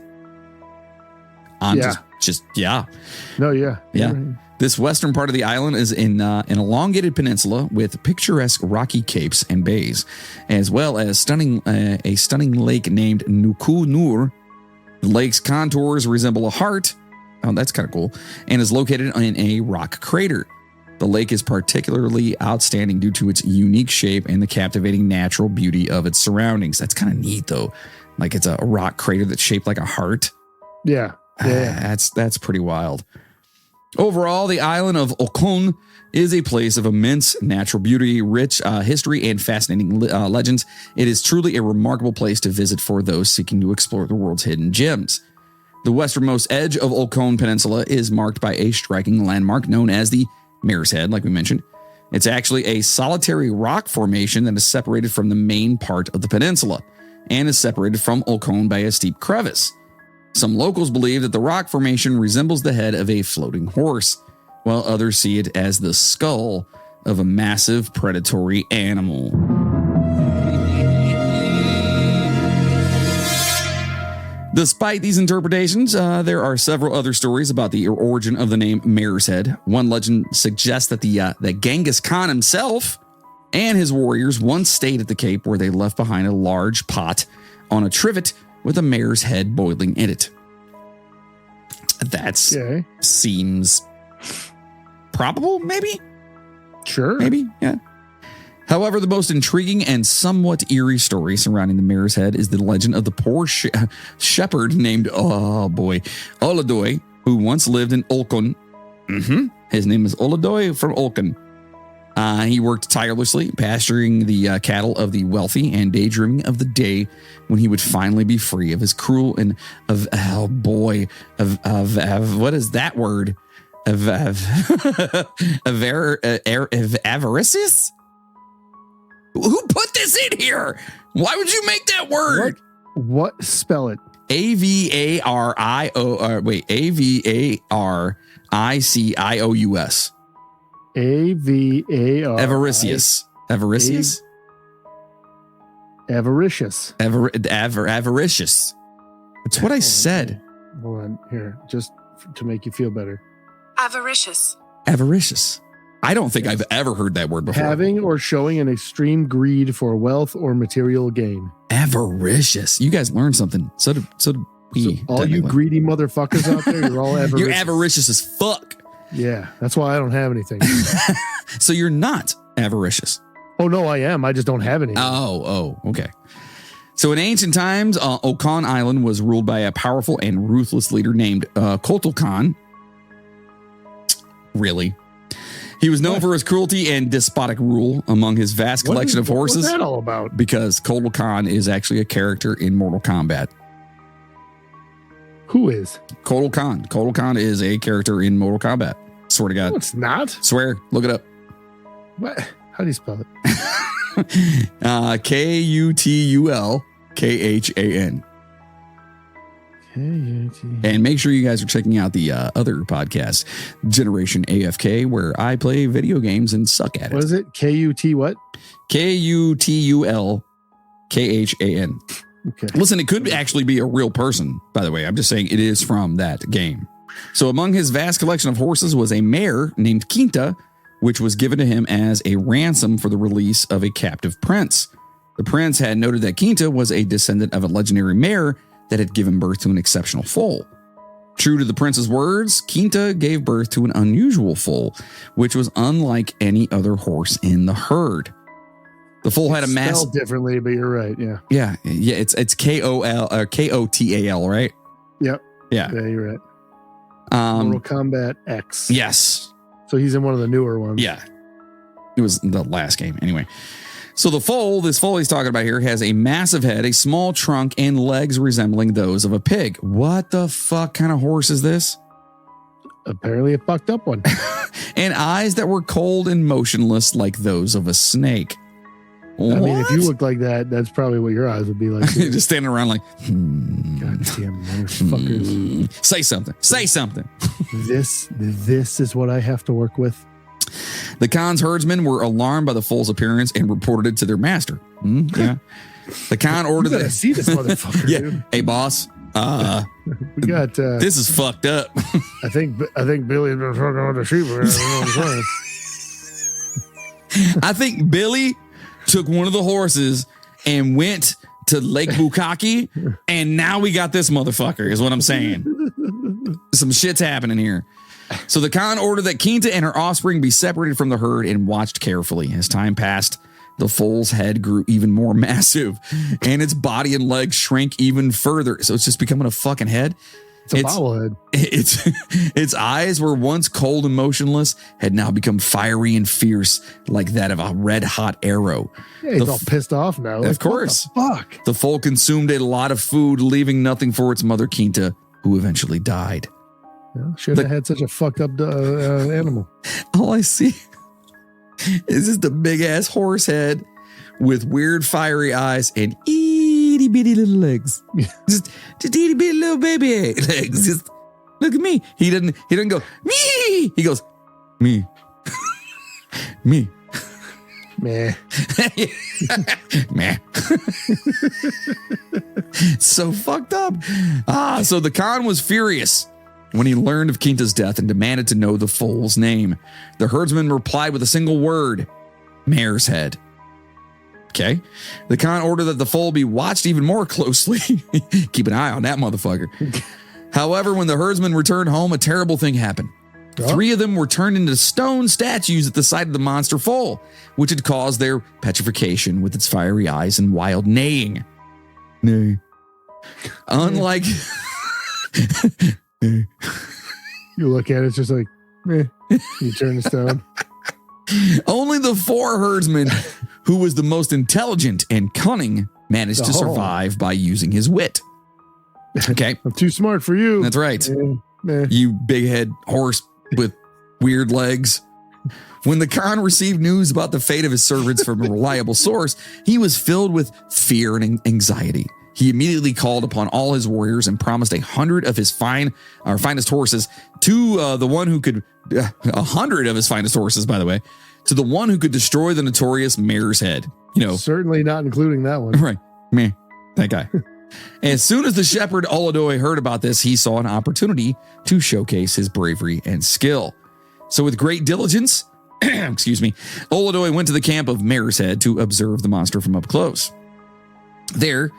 Yeah. This western part of the island is in an elongated peninsula with picturesque rocky capes and bays, as well as a stunning lake named Nuku Nur. The lake's contours resemble a heart. Oh, that's kind of cool. And is located in a rock crater. The lake is particularly outstanding due to its unique shape and the captivating natural beauty of its surroundings. That's kind of neat, though. Like it's a rock crater that's shaped like a heart. Yeah. That's pretty wild. Overall, the island of Okon is a place of immense natural beauty, rich history, and fascinating legends. It is truly a remarkable place to visit for those seeking to explore the world's hidden gems. The westernmost edge of Okon Peninsula is marked by a striking landmark known as the Mare's Head, like we mentioned. It's actually a solitary rock formation that is separated from the main part of the peninsula and is separated from Okon by a steep crevice. Some locals believe that the rock formation resembles the head of a floating horse, while others see it as the skull of a massive predatory animal. Despite these interpretations, there are several other stories about the origin of the name Mare's Head. One legend suggests that that Genghis Khan himself and his warriors once stayed at the Cape, where they left behind a large pot on a trivet with a mare's head boiling in it. That seems probable, maybe? Sure. Maybe, yeah. However, the most intriguing and somewhat eerie story surrounding the Mare's Head is the legend of the poor shepherd named, Oladoy, who once lived in Olkon. His name is Oladoy from Olkon. He worked tirelessly, pasturing the cattle of the wealthy and daydreaming of the day when he would finally be free of his cruel and what is that word? Avaricious? Who put this in here? Why would you make that word? What? Spell it. Avaricious. Avaricious. Avaricious. Avaricious. Avaricious. That's what I said. Hold on here, just to make you feel better. Avaricious. Avaricious. I don't think I've ever heard that word before. Having or showing an extreme greed for wealth or material gain. Avaricious. You guys learned something. So do we. So all you greedy motherfuckers out there, you're all avaricious. You're avaricious as fuck. Yeah, that's why I don't have anything. So you're not avaricious. Oh, no, I am. I just don't have anything. Oh, okay. So in ancient times, Okon Island was ruled by a powerful and ruthless leader named Kotal Khan. Really? He was known for his cruelty and despotic rule among his vast collection of horses. What's that all about? Because Kotal Khan is actually a character in Mortal Kombat. Who is? Kotal Khan. Kotal Khan is a character in Mortal Kombat. Swear to God. No, it's not. Swear. Look it up. What? How do you spell it? Kutulkhan. And make sure you guys are checking out the other podcast, Generation AFK, where I play video games and suck at it. What is it? K-U-T what? Kutulkhan. Okay. Listen, it could actually be a real person, by the way. I'm just saying it is from that game. So among his vast collection of horses was a mare named Quinta, which was given to him as a ransom for the release of a captive prince. The prince had noted that Quinta was a descendant of a legendary mare that had given birth to an exceptional foal. True to the prince's words, Quinta gave birth to an unusual foal, which was unlike any other horse in the herd. The foal had a mass differently, but you're right. Yeah. Yeah. It's K-O-L or K-O-T-A-L, right? Yep. Yeah. Yeah, you're right. Mortal Kombat X. Yes. So he's in one of the newer ones. Yeah. It was the last game. Anyway. So this foal he's talking about here has a massive head, a small trunk, and legs resembling those of a pig. What the fuck kind of horse is this? Apparently a fucked up one. And eyes that were cold and motionless like those of a snake. What? I mean, if you look like that, that's probably what your eyes would be like. Just standing around like, goddamn motherfuckers. Say something. Say something. This is what I have to work with. The Khan's herdsmen were alarmed by the foal's appearance and reported it to their master. Yeah. The Khan ordered that. See this motherfucker, yeah. Dude. Hey, boss. We got this is fucked up. I think Billy's been fucking with the sheep. I think Billy took one of the horses and went to Lake Bukaki, and now we got this motherfucker, is what I'm saying. Some shit's happening here. So the Khan ordered that Quinta and her offspring be separated from the herd and watched carefully. As time passed, the foal's head grew even more massive, and its body and legs shrank even further. So it's just becoming a fucking head. It's a bobblehead. Its eyes were once cold and motionless, had now become fiery and fierce, like that of a red-hot arrow. Yeah, he's all pissed off now. Of course. What the fuck? The foal consumed a lot of food, leaving nothing for its mother Quinta, who eventually died. Yeah, should have had such a fucked up animal. All I see is just a big-ass horse head with weird fiery eyes and itty bitty little legs. just itty bitty little baby legs. Just look at me. He doesn't go me. He goes me. Me. Meh. Meh. So fucked up. So the Khan was furious when he learned of Quinta's death and demanded to know the foal's name. The herdsman replied with a single word: mare's head. Okay. The Khan ordered that the foal be watched even more closely. Keep an eye on that motherfucker. However, when the herdsman returned home, a terrible thing happened. Oh. 3 of them were turned into stone statues at the sight of the monster foal, which had caused their petrification with its fiery eyes and wild neighing. Nay. Unlike... You look at it, it's just like, meh. You turn the stone. Only the 4 herdsmen, who was the most intelligent and cunning, managed to survive by using his wit. Okay. I'm too smart for you. That's right. You big head horse with weird legs. When the Khan received news about the fate of his servants from a reliable source, he was filled with fear and anxiety. He immediately called upon all his warriors and promised 100 of his finest horses to the one who could 100 of his finest horses, by the way, to the one who could destroy the notorious mare's head. You know, certainly not including that one. Right, me, that guy. As soon as the shepherd Oladoy heard about this, he saw an opportunity to showcase his bravery and skill. So with great diligence, Oladoy went to the camp of Mare's Head to observe the monster from up close. There,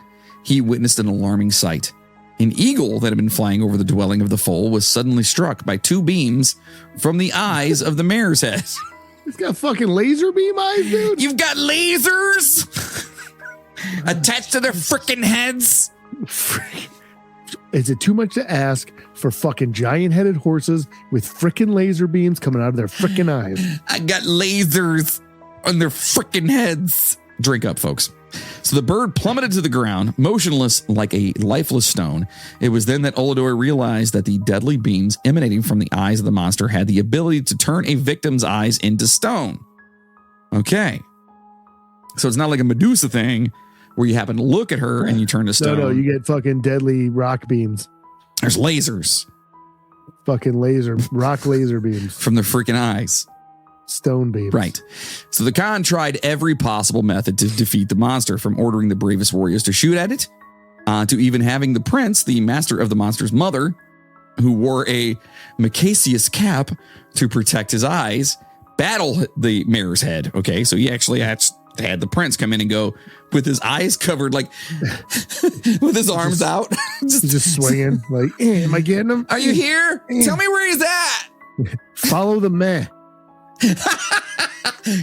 he witnessed an alarming sight. An eagle that had been flying over the dwelling of the foal was suddenly struck by 2 beams from the eyes of the mare's head. He's got fucking laser beam eyes, dude. You've got lasers attached to their freaking heads. Is it too much to ask for fucking giant-headed horses with freaking laser beams coming out of their freaking eyes? I got lasers on their freaking heads. Drink up, folks. So the bird plummeted to the ground, motionless like a lifeless stone. It was then that Oladoy realized that the deadly beams emanating from the eyes of the monster had the ability to turn a victim's eyes into stone. Okay. So it's not like a Medusa thing where you happen to look at her and you turn to stone. No, you get fucking deadly rock beams. There's lasers. Fucking rock laser beams. From their freaking eyes. Stone beams. Right. So the Khan tried every possible method to defeat the monster, from ordering the bravest warriors to shoot at it, to even having the prince, the master of the monster's mother, who wore a Macacius cap to protect his eyes, battle the mare's head. Okay, so he actually had the prince come in and go with his eyes covered, like with his arms out. just swinging like, am I getting him? Are you here? Tell me where he's at. Follow the meh.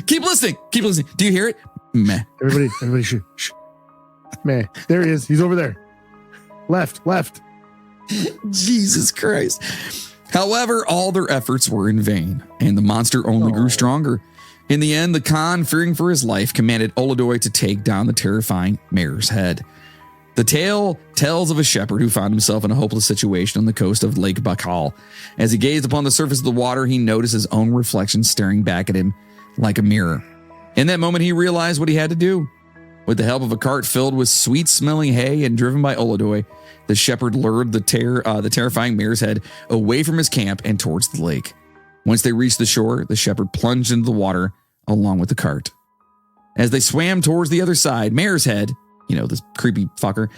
Keep listening. Do you hear it? Meh. Everybody shh. Meh. There he is. He's over there. Left. Jesus Christ. However, all their efforts were in vain, and the monster only grew stronger. In the end, the Khan, fearing for his life, commanded Oladoy to take down the terrifying mare's head. The tale tells of a shepherd who found himself in a hopeless situation on the coast of Lake Baikal. As he gazed upon the surface of the water, he noticed his own reflection staring back at him like a mirror. In that moment, he realized what he had to do. With the help of a cart filled with sweet-smelling hay and driven by Oladoy, the shepherd lured the terrifying mare's head away from his camp and towards the lake. Once they reached the shore, the shepherd plunged into the water along with the cart. As they swam towards the other side, Mare's Head, this creepy fucker,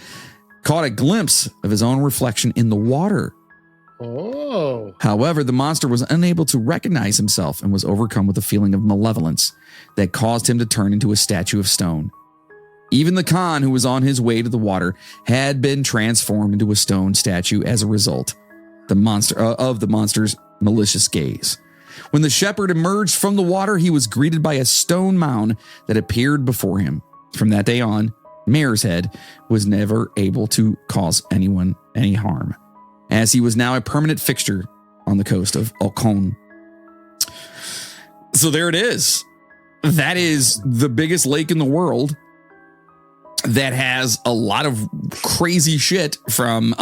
caught a glimpse of his own reflection in the water. Oh. However, the monster was unable to recognize himself and was overcome with a feeling of malevolence that caused him to turn into a statue of stone. Even the Khan, who was on his way to the water, had been transformed into a stone statue as a result of the monster's malicious gaze. When the shepherd emerged from the water, he was greeted by a stone mound that appeared before him. From that day on, Mare's Head was never able to cause anyone any harm. as he was now a permanent fixture on the coast of Ocon. So there it is. That is the biggest lake in the world that has a lot of crazy shit from,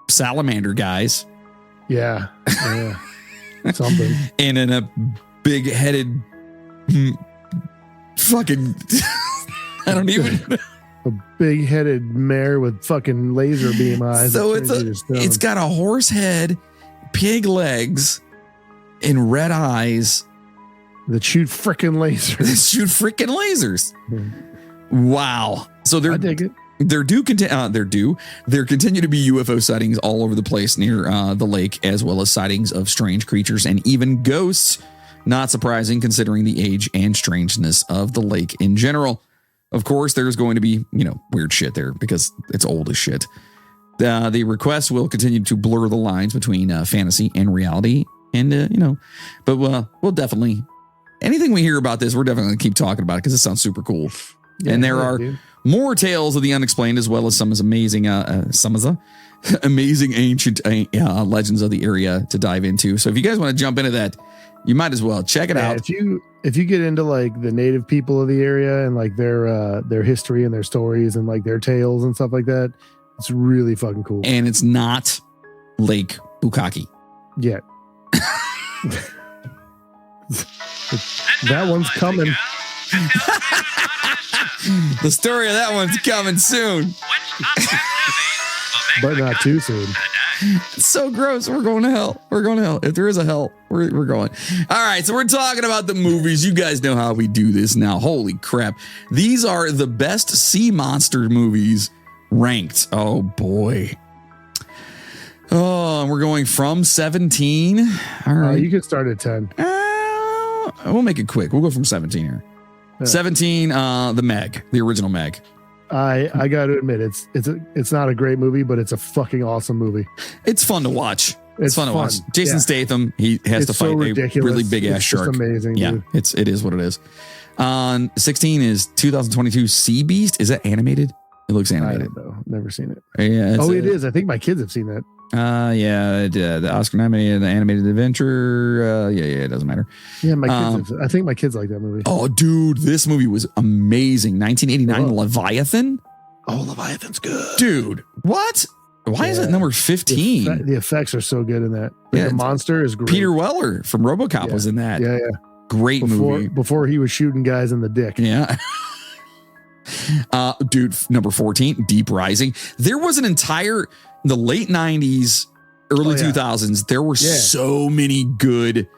salamander guys. Yeah. Something. And in a big-headed fucking... I don't even... A big-headed mare with fucking laser beam eyes. So it's got a horse head, pig legs, and red eyes that shoot freaking lasers. Wow. So I dig it. There continue to be UFO sightings all over the place near the lake, as well as sightings of strange creatures and even ghosts. Not surprising considering the age and strangeness of the lake in general. Of course, there's going to be, weird shit there because it's old as shit. The request will continue to blur the lines between fantasy and reality. And, but we'll definitely, anything we hear about this, we're definitely going to keep talking about it because it sounds super cool. Yeah, and there are more tales of the unexplained, as well as some amazing ancient legends of the area to dive into. So if you guys want to jump into that, you might as well check it out. If you get into like the native people of the area and like their history and their stories and like their tales and stuff like that, it's really fucking cool. And it's not Lake Bukaki yet. That one's coming. The story of that one's coming soon. But not too soon. It's so gross. We're going to hell. If there is a hell, we're going. All right. So we're talking about the movies. You guys know how we do this now. Holy crap. These are the best sea monster movies ranked. Oh boy. Oh, we're going from 17. All right. You can start at 10. We'll make it quick. We'll go from 17 here. 17, the Meg, the original Meg. I got to admit, it's not a great movie, but it's a fucking awesome movie. It's fun to watch. It's fun to watch. Jason Statham, he has to fight a really big ass shark. It's amazing. Yeah, dude. it is what it is. 16 is 2022 Sea Beast. Is that animated? It looks animated. I don't know. Never seen it. Yeah. It is. I think my kids have seen that. The Oscar nominated, the animated adventure. It doesn't matter. Yeah, my kids. I think my kids like that movie. Oh, dude, this movie was amazing. 1989 Leviathan. Oh, Leviathan's good, dude. What? Why is it number 15? The effects are so good in that. The monster is great. Peter Weller from RoboCop was in that. Yeah. Great movie. Before he was shooting guys in the dick. Yeah. Dude, number 14, Deep Rising. There was an entire, the late 90s, early 2000s, there were so many good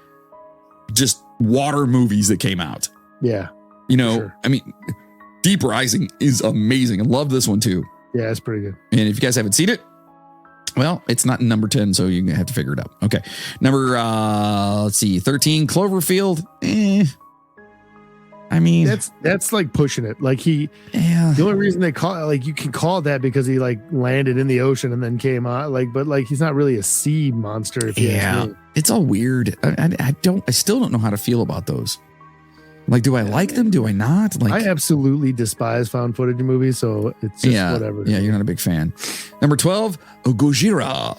just water movies that came out. Yeah. I mean, Deep Rising is amazing. I love this one too. Yeah, it's pretty good. And if you guys haven't seen it, well, it's not number 10, so you're going to have to figure it out. Okay. Number, 13, Cloverfield. I mean, that's like pushing it. Like the only reason they call it, like, you can call it that because he like landed in the ocean and then came out, but he's not really a sea monster. It's all weird. I still don't know how to feel about those. Like, do I like them? Do I not? Like, I absolutely despise found footage movies, so it's just whatever. Yeah, you're not a big fan. Number 12, Gojira.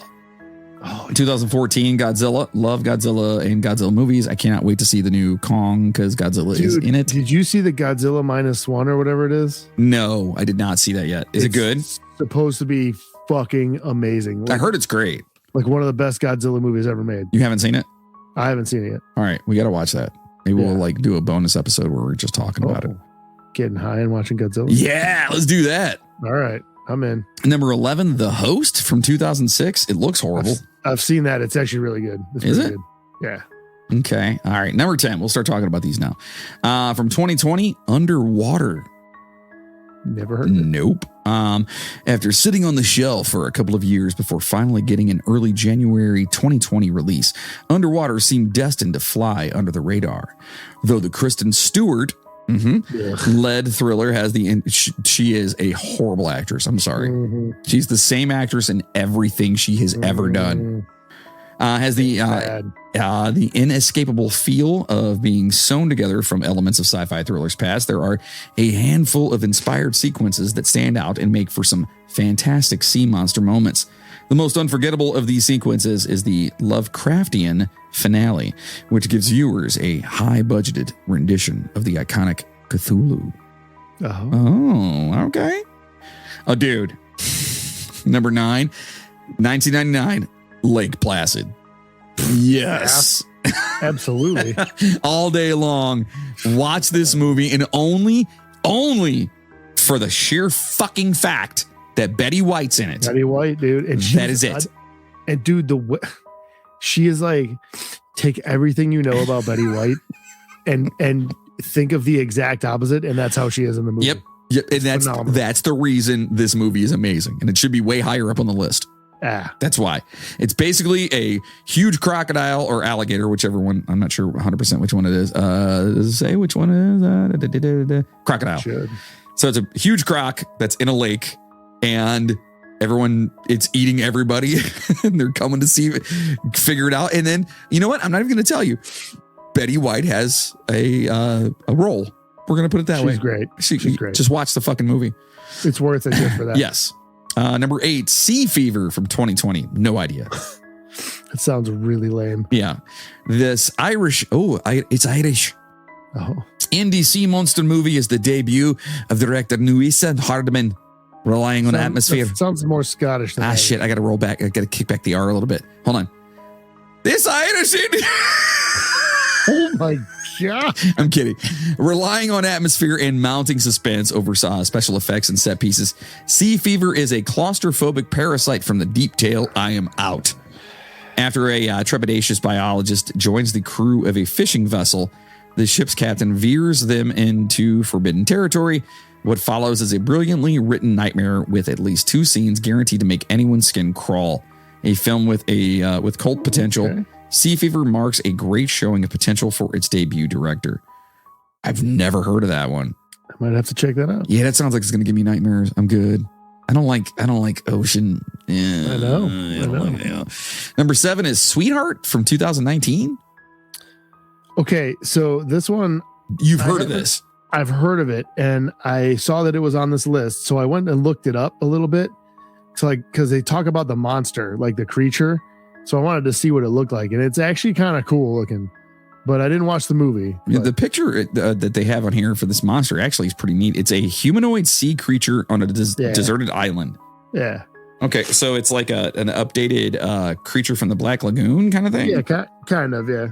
2014 Godzilla. Love Godzilla and Godzilla movies. I cannot wait to see the new Kong because Godzilla is in it. Did you see the Godzilla -1 or whatever it is? No, I did not see that yet. Is it good? Supposed to be fucking amazing. I heard it's great. Like one of the best Godzilla movies ever made. You haven't seen it? I haven't seen it yet. All right, we got to watch that. Maybe we'll do a bonus episode where we're just talking about it. Getting high and watching Godzilla? Yeah, let's do that. All right, I'm in. Number 11, The Host from 2006. It looks horrible. I've seen that. It's actually really good. Is it? Good. Yeah. Okay. All right. Number 10. We'll start talking about these now. From 2020, Underwater. Never heard of it. Nope. After sitting on the shelf for a couple of years before finally getting an early January 2020 release, Underwater seemed destined to fly under the radar. Though the Kristen Stewart led thriller has she is a horrible actress. I'm sorry. She's the same actress in everything she has ever done. Has the inescapable feel of being sewn together from elements of sci-fi thrillers past. There are a handful of inspired sequences that stand out and make for some fantastic sea monster moments. The most unforgettable of these sequences is the Lovecraftian finale, which gives viewers a high-budgeted rendition of the iconic Cthulhu. Oh, okay. Oh, dude. Number 9, 1999, Lake Placid. Yes. Yeah, absolutely. All day long. Watch this movie, and only for the sheer fucking fact that Betty White's in it. Betty White, dude. And that is it. And dude, she is like, take everything you know about Betty White and think of the exact opposite, and that's how she is in the movie. Yep. And that's the reason this movie is amazing, and it should be way higher up on the list. That's why. It's basically a huge crocodile or alligator, whichever one. I'm not sure 100% which one it is. Say which one it is. Crocodile. So it's a huge croc that's in a lake, and it's eating everybody, and they're coming to figure it out. And then, you know what? I'm not even going to tell you. Betty White has a role. We're going to put it that way. She's great. Just watch the fucking movie. It's worth it just for that. Yes. Number 8, Sea Fever from 2020. No idea. That sounds really lame. Yeah. This Irish. It's Irish. Indie sea monster movie is the debut of director Nuisa Hardman, relying on atmosphere. Sounds more Scottish than shit. I got to roll back. I got to kick back the R a little bit. Hold on. This Irish Indian. Oh my God. I'm kidding. Relying on atmosphere and mounting suspense over special effects and set pieces, Sea Fever is a claustrophobic parasite from the deep tail. I am out. After a trepidatious biologist joins the crew of a fishing vessel, the ship's captain veers them into forbidden territory. What follows is a brilliantly written nightmare with at least 2 scenes guaranteed to make anyone's skin crawl. A film with cult potential. Okay. Sea Fever marks a great showing of potential for its debut director. I've never heard of that one. I might have to check that out. Yeah, that sounds like it's going to give me nightmares. I'm good. I don't like ocean. Yeah, I know. Number 7 is Sweetheart from 2019. Okay, so this one, you've heard of this. I've heard of it, and I saw that it was on this list, so I went and looked it up a little bit. So because they talk about the monster, like the creature. So I wanted to see what it looked like, and it's actually kind of cool looking, but I didn't watch the movie. The picture that they have on here for this monster actually is pretty neat. It's a humanoid sea creature on a deserted island. Yeah. Okay, so it's like an updated creature from the Black Lagoon kind of thing? Yeah, kind of, yeah.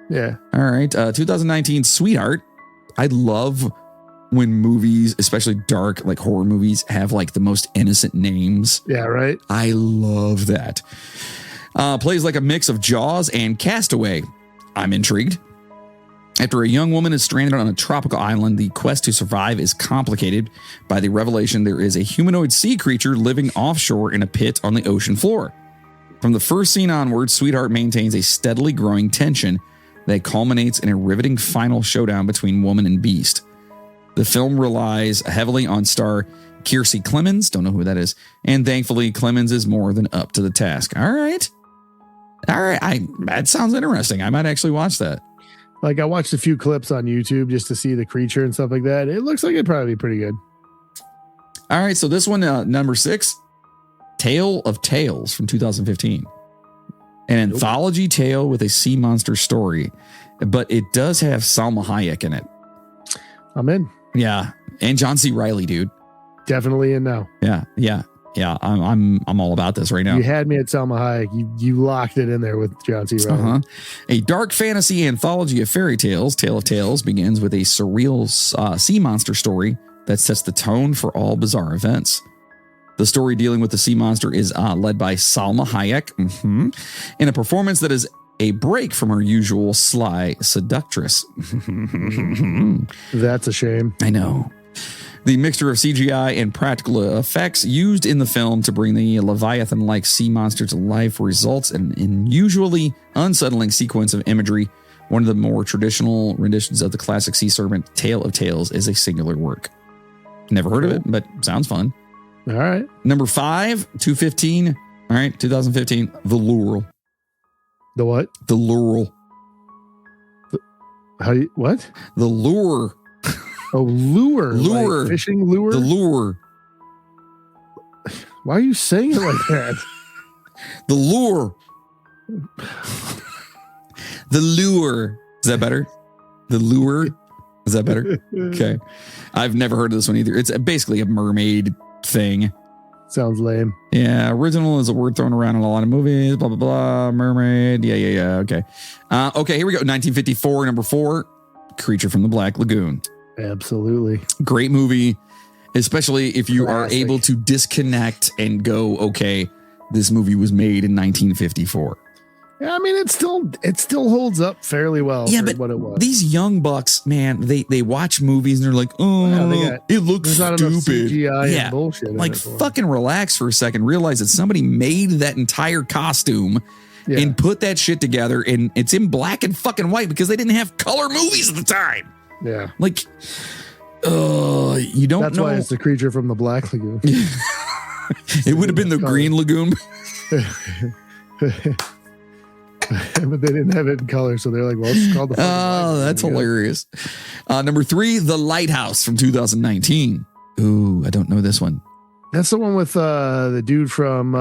Yeah. All right, 2019 Sweetheart. I love when movies, especially dark, like horror movies, have like the most innocent names. Yeah, right? I love that. Plays like a mix of Jaws and Castaway. I'm intrigued. After a young woman is stranded on a tropical island, the quest to survive is complicated by the revelation there is a humanoid sea creature living offshore in a pit on the ocean floor. From the first scene onward, Sweetheart maintains a steadily growing tension that culminates in a riveting final showdown between woman and beast. The film relies heavily on star Kiersey Clemens, don't know who that is, and thankfully Clemens is more than up to the task. All right. That sounds interesting. I might actually watch that. Like I watched a few clips on YouTube just to see the creature and stuff like that. It looks like it'd probably be pretty good. All right, so this one, number 6, Tale of Tales from 2015. An anthology tale with a sea monster story, but it does have Salma Hayek in it. I'm in. Yeah, and John C. Reilly, dude. Definitely in now. Yeah. I'm all about this right now. You had me at Salma Hayek. You locked it in there with John C. Reilly. A dark fantasy anthology of fairy tales, Tale of Tales, begins with a surreal sea monster story that sets the tone for all bizarre events. The story dealing with the sea monster is led by Salma Hayek in a performance that is a break from her usual sly seductress. That's a shame. I know. The mixture of CGI and practical effects used in the film to bring the Leviathan-like sea monster to life results in an unusually unsettling sequence of imagery. One of the more traditional renditions of the classic sea serpent, Tale of Tales, is a singular work. Never heard of it, but sounds fun. All right. Number 5, 2015. All right, 2015, The Lure. The what? The Lure. What? The Lure. Oh, lure. Like fishing lure? The Lure. Why are you saying it like that? The Lure. The Lure. Is that better? The Lure. Is that better? Okay. I've never heard of this one either. It's basically a mermaid thing. Sounds lame. Yeah. Original is a word thrown around in a lot of movies. Blah, blah, blah. Mermaid. Yeah. Okay. Okay. Here we go. 1954, number 4. Creature from the Black Lagoon. Absolutely. Great movie, especially if you Classic. are able to disconnect and go, okay, this movie was made in 1954. Yeah, I mean, it still holds up fairly well for but what it was. These young bucks, man, they watch movies and they're like, oh, it looks there's not enough stupid. CGI Yeah, and bullshit. in like it for 'em. fucking relax for a second. Realize that somebody made that entire costume Yeah. and put that shit together, and it's in black and fucking white because they didn't have color movies at the time. Yeah. Like, you don't That's know. why it's the Creature from the Black Lagoon. It would have been the Green Lagoon. But they didn't have it in color, so they're like, well, it's called the fucking Black Oh, Lagoon, that's you know? hilarious. Number 3, The Lighthouse from 2019. Ooh, I don't know this one. That's the one with the dude from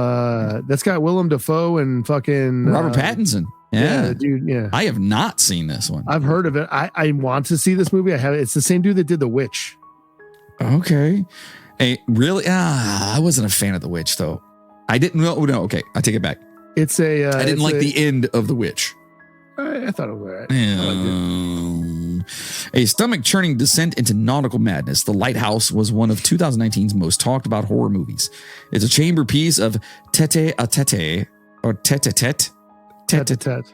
that's got Willem Dafoe and fucking Robert Pattinson. Yeah. the dude. Yeah, I have not seen this one. I've heard of it. I want to see this movie. I have. It's the same dude that did The Witch. Okay. Hey, really? I wasn't a fan of The Witch, though. I didn't know. No, okay. I take it back. It's a. I didn't like the end of The Witch. I thought it was all right. I liked it. A stomach-churning descent into nautical madness, The Lighthouse was one of 2019's most talked-about horror movies. It's a chamber piece of tete-a-tete, or tete-a-tete, Tete-a-tete.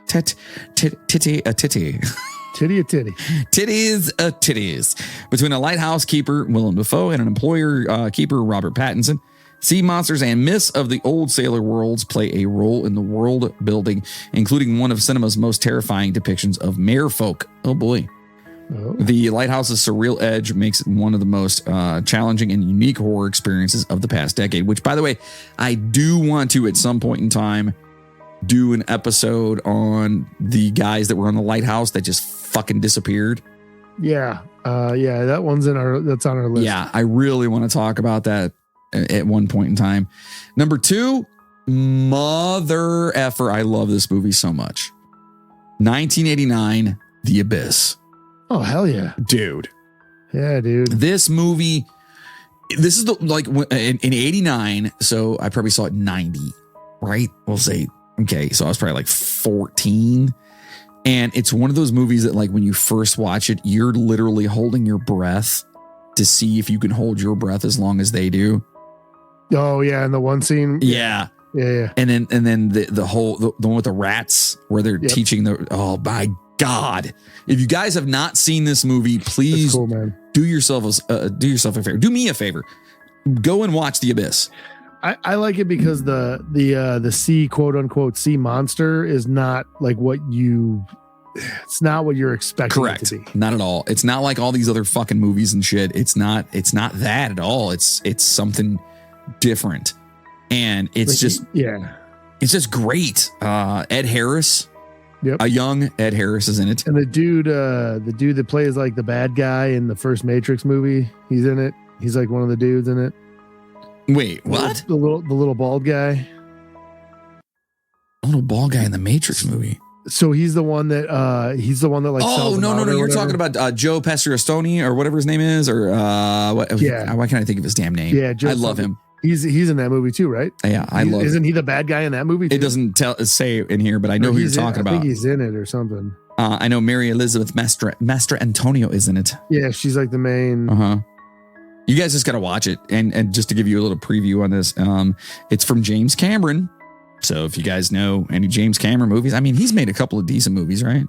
titty-a-titty, Titty-a-titty. titties between a lighthouse keeper, Willem Dafoe, and an employer keeper, Robert Pattinson. Sea monsters and myths of the old sailor worlds play a role in the world building, including one of cinema's most terrifying depictions of merfolk. Oh boy. Oh. The Lighthouse's surreal edge makes it one of the most challenging and unique horror experiences of the past decade, which, by the way, I do want to, at some point in time, do an episode on the guys that were on the Lighthouse that just fucking disappeared. Yeah. That one's that's on our list. Yeah, I really want to talk about that at one point in time. Number 2, mother effer. I love this movie so much. 1989, The Abyss. Oh, hell yeah. Dude. Yeah, dude. This movie, this is in 89, so I probably saw it in 90, right? We'll say, okay, so I was probably like 14. And it's one of those movies that, like, when you first watch it, you're literally holding your breath to see if you can hold your breath as long as they do. Oh, yeah. And the one scene. Yeah. Yeah. And then the one with the rats where they're teaching oh my God. If you guys have not seen this movie, please cool, man. do yourself a favor. Do me a favor. Go and watch The Abyss. I like it because the sea, quote unquote, sea monster is not like it's not what you're expecting Correct. it to be. Not at all. It's not like all these other fucking movies and shit. It's not that at all. It's something different. And it's just great. Ed Harris. Yep. A young Ed Harris is in it. And the dude that plays like the bad guy in the first Matrix movie, he's in it. He's like one of the dudes in it. Wait, what? The little bald guy. The little bald guy in the Matrix movie. So he's the one that like. Oh, no. You're talking about Joe Pastristoni or whatever his name is, or what? Yeah. Why can't I think of his damn name? Yeah, I love him. He's in that movie too, right? Yeah, I love. Isn't he the bad guy in that movie too? It doesn't say in here, but I know who you're talking about. I think he's in it or something. I know Mary Elizabeth Master Antonio is in it. Yeah, she's like the main. You guys just got to watch it, and just to give you a little preview on this, it's from James Cameron. So if you guys know any James Cameron movies, I mean, he's made a couple of decent movies, right?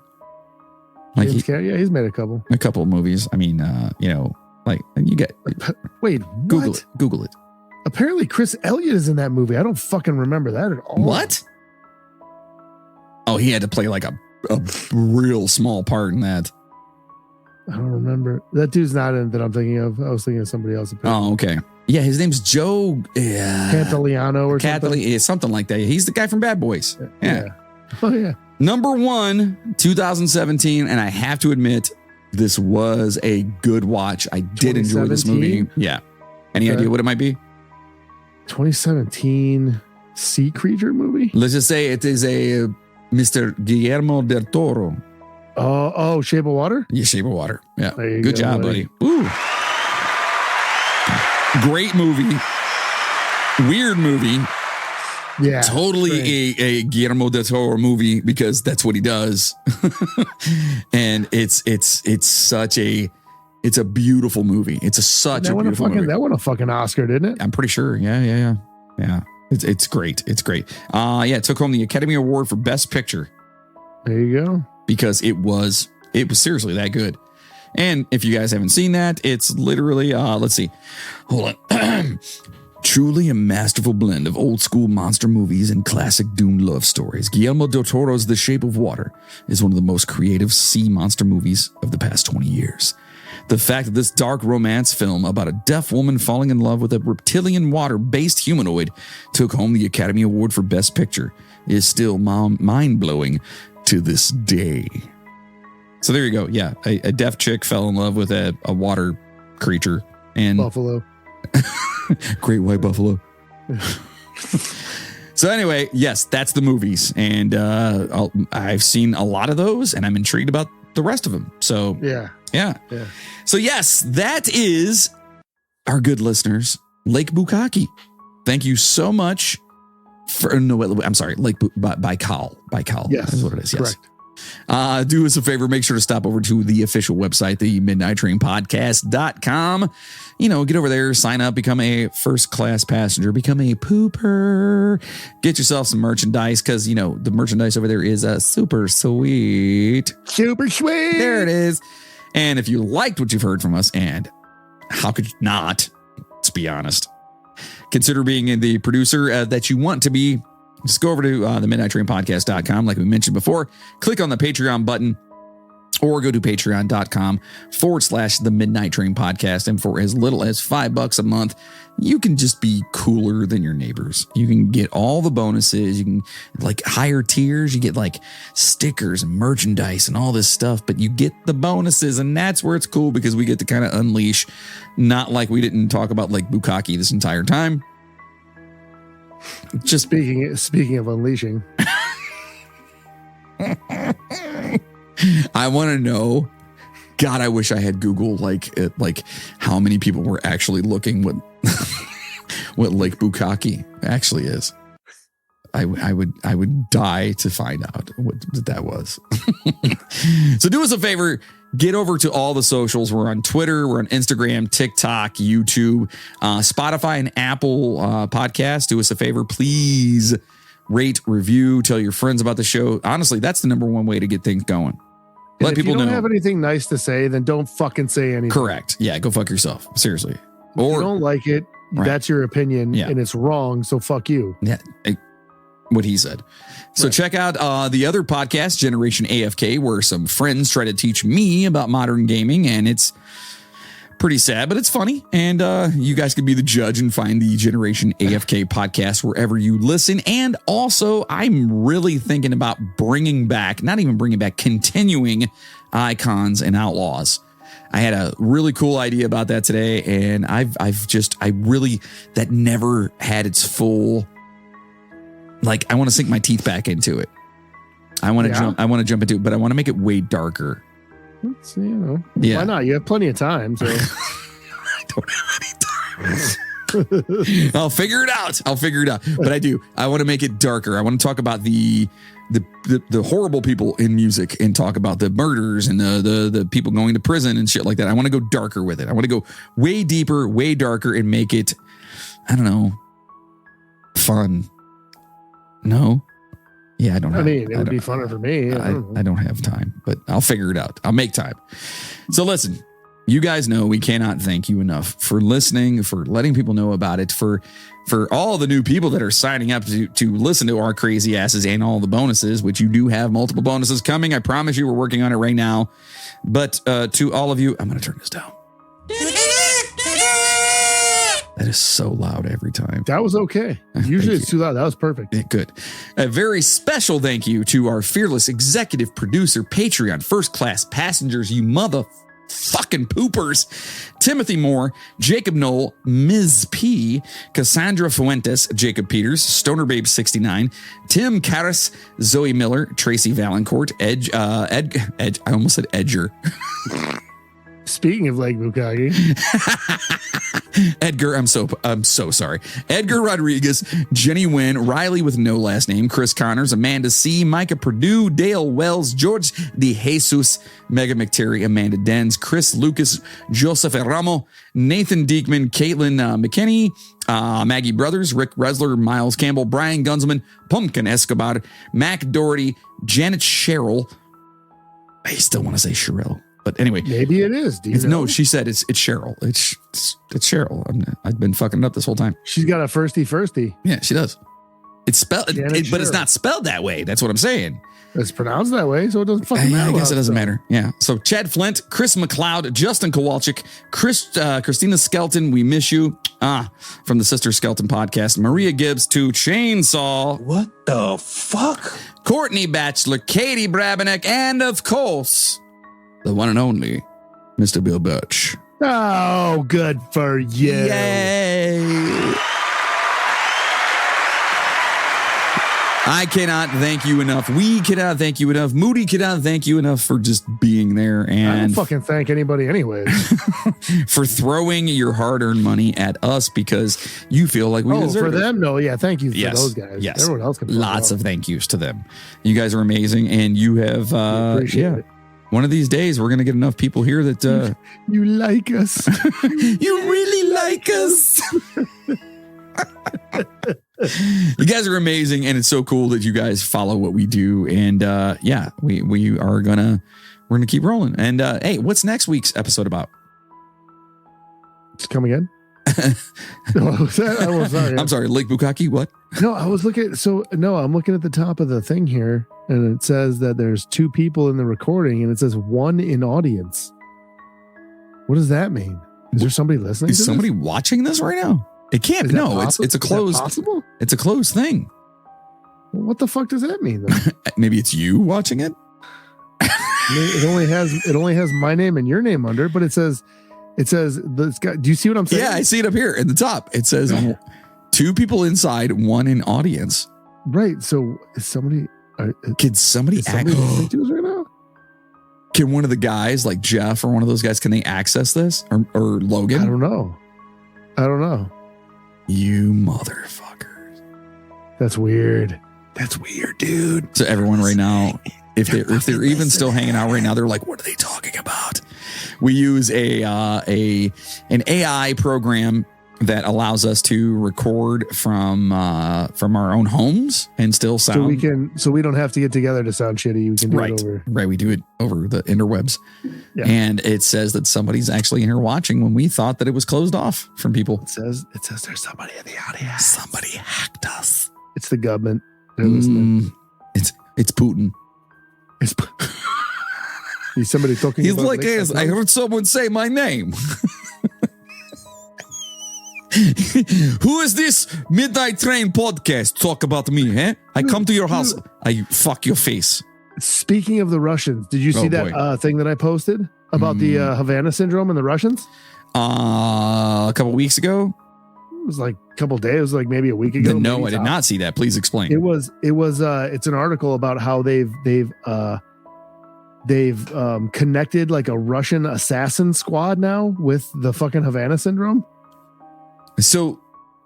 Like he's made a couple. A couple of movies. I mean, like you get. Wait, Google what? it. Google it. Apparently, Chris Elliott is in that movie. I don't fucking remember that at all. What? Oh, he had to play like a real small part in that. I don't remember. That dude's not in that I'm thinking of. I was thinking of somebody else. Oh, okay. Yeah, his name's Joe Cantaliano or something. Something like that. He's the guy from Bad Boys. Yeah. Oh, yeah. Number 1, 2017, and I have to admit, this was a good watch. I did enjoy this movie. Yeah. Any idea what it might be? 2017. sea creature movie? Let's just say it is a Mr. Guillermo del Toro. Oh, Shape of Water? Yeah, Shape of Water. Yeah. There Good you go, job, buddy. Ooh. Great movie. Weird movie. Yeah. Totally a Guillermo del Toro movie because that's what he does. And it's a beautiful movie. It's such a beautiful movie. That won a fucking Oscar, didn't it? I'm pretty sure. Yeah. It's great. It's great. It took home the Academy Award for Best Picture. There you go. Because it was seriously that good. And if you guys haven't seen that, it's literally, let's see. Hold on. Truly a masterful blend of old school monster movies and classic doomed love stories. Guillermo del Toro's The Shape of Water is one of the most creative sea monster movies of the past 20 years. The fact that this dark romance film about a deaf woman falling in love with a reptilian water-based humanoid took home the Academy Award for Best Picture is still mind-blowing to this day. So there you go. Yeah, a deaf chick fell in love with a water creature. And buffalo. Great white buffalo. So anyway, yes, that's the movies. And I've seen a lot of those, and I'm intrigued about the rest of them. So yeah. So yes, that is our good listeners, Lake Bukaki. Thank you so much for I'm sorry, Lake Baikal. Yes, is what it is. Yes. Correct. Do us a favor, make sure to stop over to the official website, the midnighttrainpodcast.com. Get over there, sign up, become a first class passenger, become a pooper, get yourself some merchandise because, the merchandise over there is super sweet. Super sweet. There it is. And if you liked what you've heard from us, and how could you not, let's be honest, consider being the producer that you want to be. Just go over to the midnighttrainpodcast.com, like we mentioned before. Click on the Patreon button or go to patreon.com/the Midnight Train Podcast. And for as little as $5 a month, you can just be cooler than your neighbors. You can get all the bonuses. You can higher tiers. You get stickers and merchandise and all this stuff, but you get the bonuses. And that's where it's cool because we get to kind of unleash, not like we didn't talk about Bukaki this entire time. Just speaking of unleashing, I want to know. God, I wish I had Google how many people were actually looking what Lake Bukaki actually is. I would die to find out what that was. So do us a favor. Get over to all the socials. We're on Twitter. We're on Instagram, TikTok, YouTube, Spotify, and Apple Podcasts. Do us a favor. Please rate, review, tell your friends about the show. Honestly, that's the number one way to get things going. Let people know. If you don't have anything nice to say, then don't fucking say anything. Correct. Yeah, go fuck yourself. Seriously. If you don't like it, that's your opinion, and it's wrong, so fuck you. Yeah. What he said. So check out the other podcast, Generation AFK, where some friends try to teach me about modern gaming, and it's pretty sad, but it's funny. And you guys can be the judge and find the Generation AFK podcast wherever you listen. And also, I'm really thinking about continuing Icons and Outlaws. I had a really cool idea about that today, and that never had its full. I want to sink my teeth back into it. I want to jump into it, but I want to make it way darker. Why not? You have plenty of time. So. I don't have any time. I'll figure it out. But I do. I want to make it darker. I want to talk about the horrible people in music and talk about the murders and the people going to prison and shit like that. I want to go darker with it. I want to go way deeper, way darker, and make it, I don't know, fun. No. Yeah, it would be funner for me. I don't have time, but I'll figure it out. I'll make time. So listen, you guys know we cannot thank you enough for listening, for letting people know about it, for all the new people that are signing up to listen to our crazy asses and all the bonuses, which you do have multiple bonuses coming. I promise you we're working on it right now. But to all of you, I'm going to turn this down. That is so loud every time. That was okay. Usually it's too loud. That was perfect. Yeah, good. A very special thank you to our fearless executive producer, Patreon, first class passengers, you mother fucking poopers. Timothy Moore, Jacob Knoll, Ms. P, Cassandra Fuentes, Jacob Peters, Stoner Babe 69, Tim Karras, Zoe Miller, Tracy Valancourt, I almost said Edger. Speaking of Lake Bukaki. Edgar, I'm so sorry. Edgar Rodriguez, Jenny Wynn, Riley with no last name, Chris Connors, Amanda C, Micah Purdue, Dale Wells, George De Jesus, Megan McTerry, Amanda Denz, Chris Lucas, Joseph Ramo, Nathan Diekman, Caitlin McKinney, Maggie Brothers, Rick Resler, Miles Campbell, Brian Gunzelman, Pumpkin Escobar, Mac Doherty, Janet Sherrill. I still want to say Sherrill. But anyway, maybe it is. Do you know? No, she said it's Cheryl. It's Cheryl. I've been fucking it up this whole time. She's got a firsty. Yeah, she does. It's spelled, but it's not spelled that way. That's what I'm saying. It's pronounced that way, so it doesn't fucking matter. I guess it doesn't matter. Yeah. So Chad Flint, Chris McLeod, Justin Kowalczyk, Christina Skelton, we miss you. From the Sister Skelton podcast, Maria Gibbs to Chainsaw. What the fuck? Courtney Batchelor, Katie Brabenek, and of course, the one and only Mr. Bill Birch. Oh, good for you. Yay. I cannot thank you enough. We cannot thank you enough. Moody cannot thank you enough for just being there. And I don't fucking thank anybody anyways. For throwing your hard-earned money at us because you feel like we deserve for it. them? No, yeah, thank you for those guys. Yes. Everyone else can lots of thank yous to them. You guys are amazing, and you have appreciate it. One of these days, we're going to get enough people here that you like us. You really like us. You guys are amazing, and it's so cool that you guys follow what we do. And we are we're gonna keep rolling. And hey, what's next week's episode about? Just come again. I'm sorry, Lake Bukaki. What? No, I'm looking at the top of the thing here, and it says that there's 2 people in the recording, and it says 1 in audience. What does that mean? Is there somebody listening? Is somebody watching this right now? It can't be. No, it's a closed. Possible? It's a closed thing. Well, what the fuck does that mean? Then? Maybe it's you watching it. It only has my name and your name under, but it says this guy. Do you see what I'm saying? Yeah, I see it up here at the top. It says 2 people inside, 1 in audience. Right. So is somebody? Can somebody listening to us right now? Can one of the guys like Jeff or one of those guys, can they access this or Logan? I don't know. You motherfuckers. That's weird. That's weird, dude. So everyone right now, if they're even still hanging out right now, they're like, what are they talking about? We use an AI program that allows us to record from our own homes and still sound. So we don't have to get together to sound shitty. We can do it over. Right. We do it over the interwebs. Yeah. And it says that somebody's actually in here watching when we thought that it was closed off from people. It says there's somebody in the audience. Somebody hacked us. It's the government. They're listening. It's Putin. Is somebody talking? He's like, hey, I heard someone say my name. Who is this Midnight Train podcast talk about me, eh? I come to your house, I fuck your face. Speaking of the Russians, did you see that thing that I posted about the Havana syndrome and the Russians? A couple weeks ago? It was like a couple days, it was like maybe a week ago. No, I did not see that. Please explain. It's an article about how they've connected like a Russian assassin squad now with the fucking Havana syndrome. So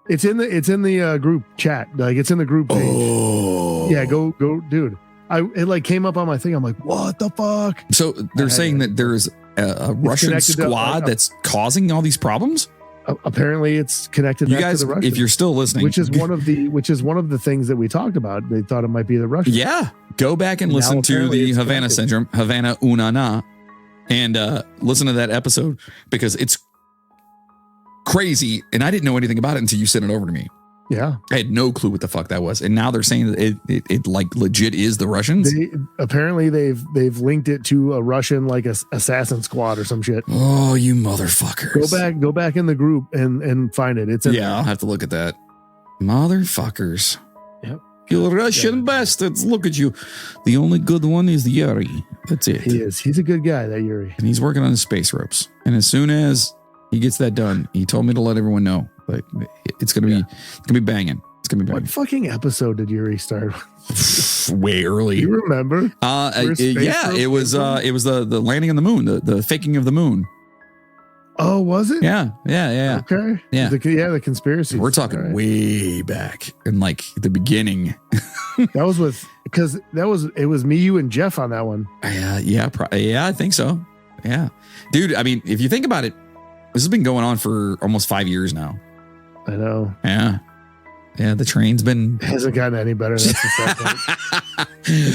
it's in the group chat, like it's in the group page. Oh yeah, go, dude. It like came up on my thing. I'm like, what the fuck? So they're saying that there's a Russian squad that's causing all these problems. Apparently, it's connected. You guys, to the Russians, if you're still listening, which is one of the things that we talked about. They thought it might be the Russians. Yeah, go back and listen to the Havana syndrome, Havana Unana, and listen to that episode because it's crazy, and I didn't know anything about it until you sent it over to me. Yeah, I had no clue what the fuck that was, and now they're saying that it like legit is the Russians. Apparently, they've linked it to a Russian like assassin squad or some shit. Oh, you motherfuckers! Go back in the group and find it. It's in there. I'll have to look at that. Motherfuckers. Yep. You Russian bastards. Look at you. The only good one is the Yuri. That's it. He is. He's a good guy, that Yuri. And he's working on his space ropes. And as soon as he gets that done, he told me to let everyone know. Like it's gonna be banging. It's gonna be banging. What fucking episode did Yuri start? Way early. You remember? It was the landing on the moon, the faking of the moon. Oh, was it? Yeah. Okay. Yeah. The conspiracy. We're talking way back in like the beginning. That was it was me, you, and Jeff on that one. I think so. Yeah. Dude, I mean, if you think about it, this has been going on for almost 5 years now. I know. Yeah. Yeah, the train's been... Hasn't gotten any better. That's the sad part.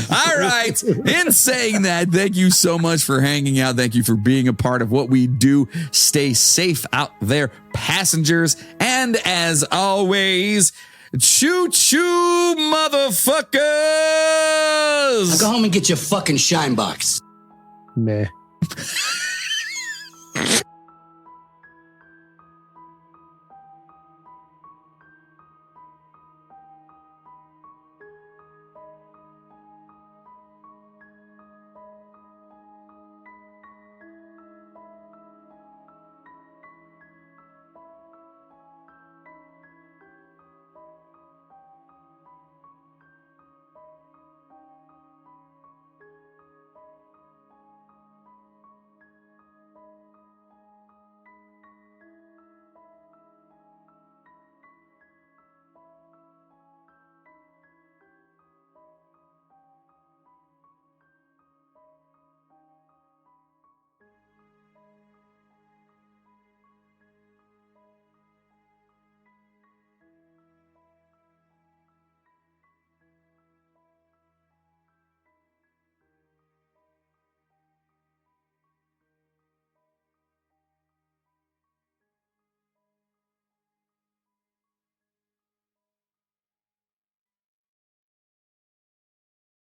All right. In saying that, thank you so much for hanging out. Thank you for being a part of what we do. Stay safe out there, passengers. And as always, choo-choo, motherfuckers! Now go home and get your fucking shine box. Meh.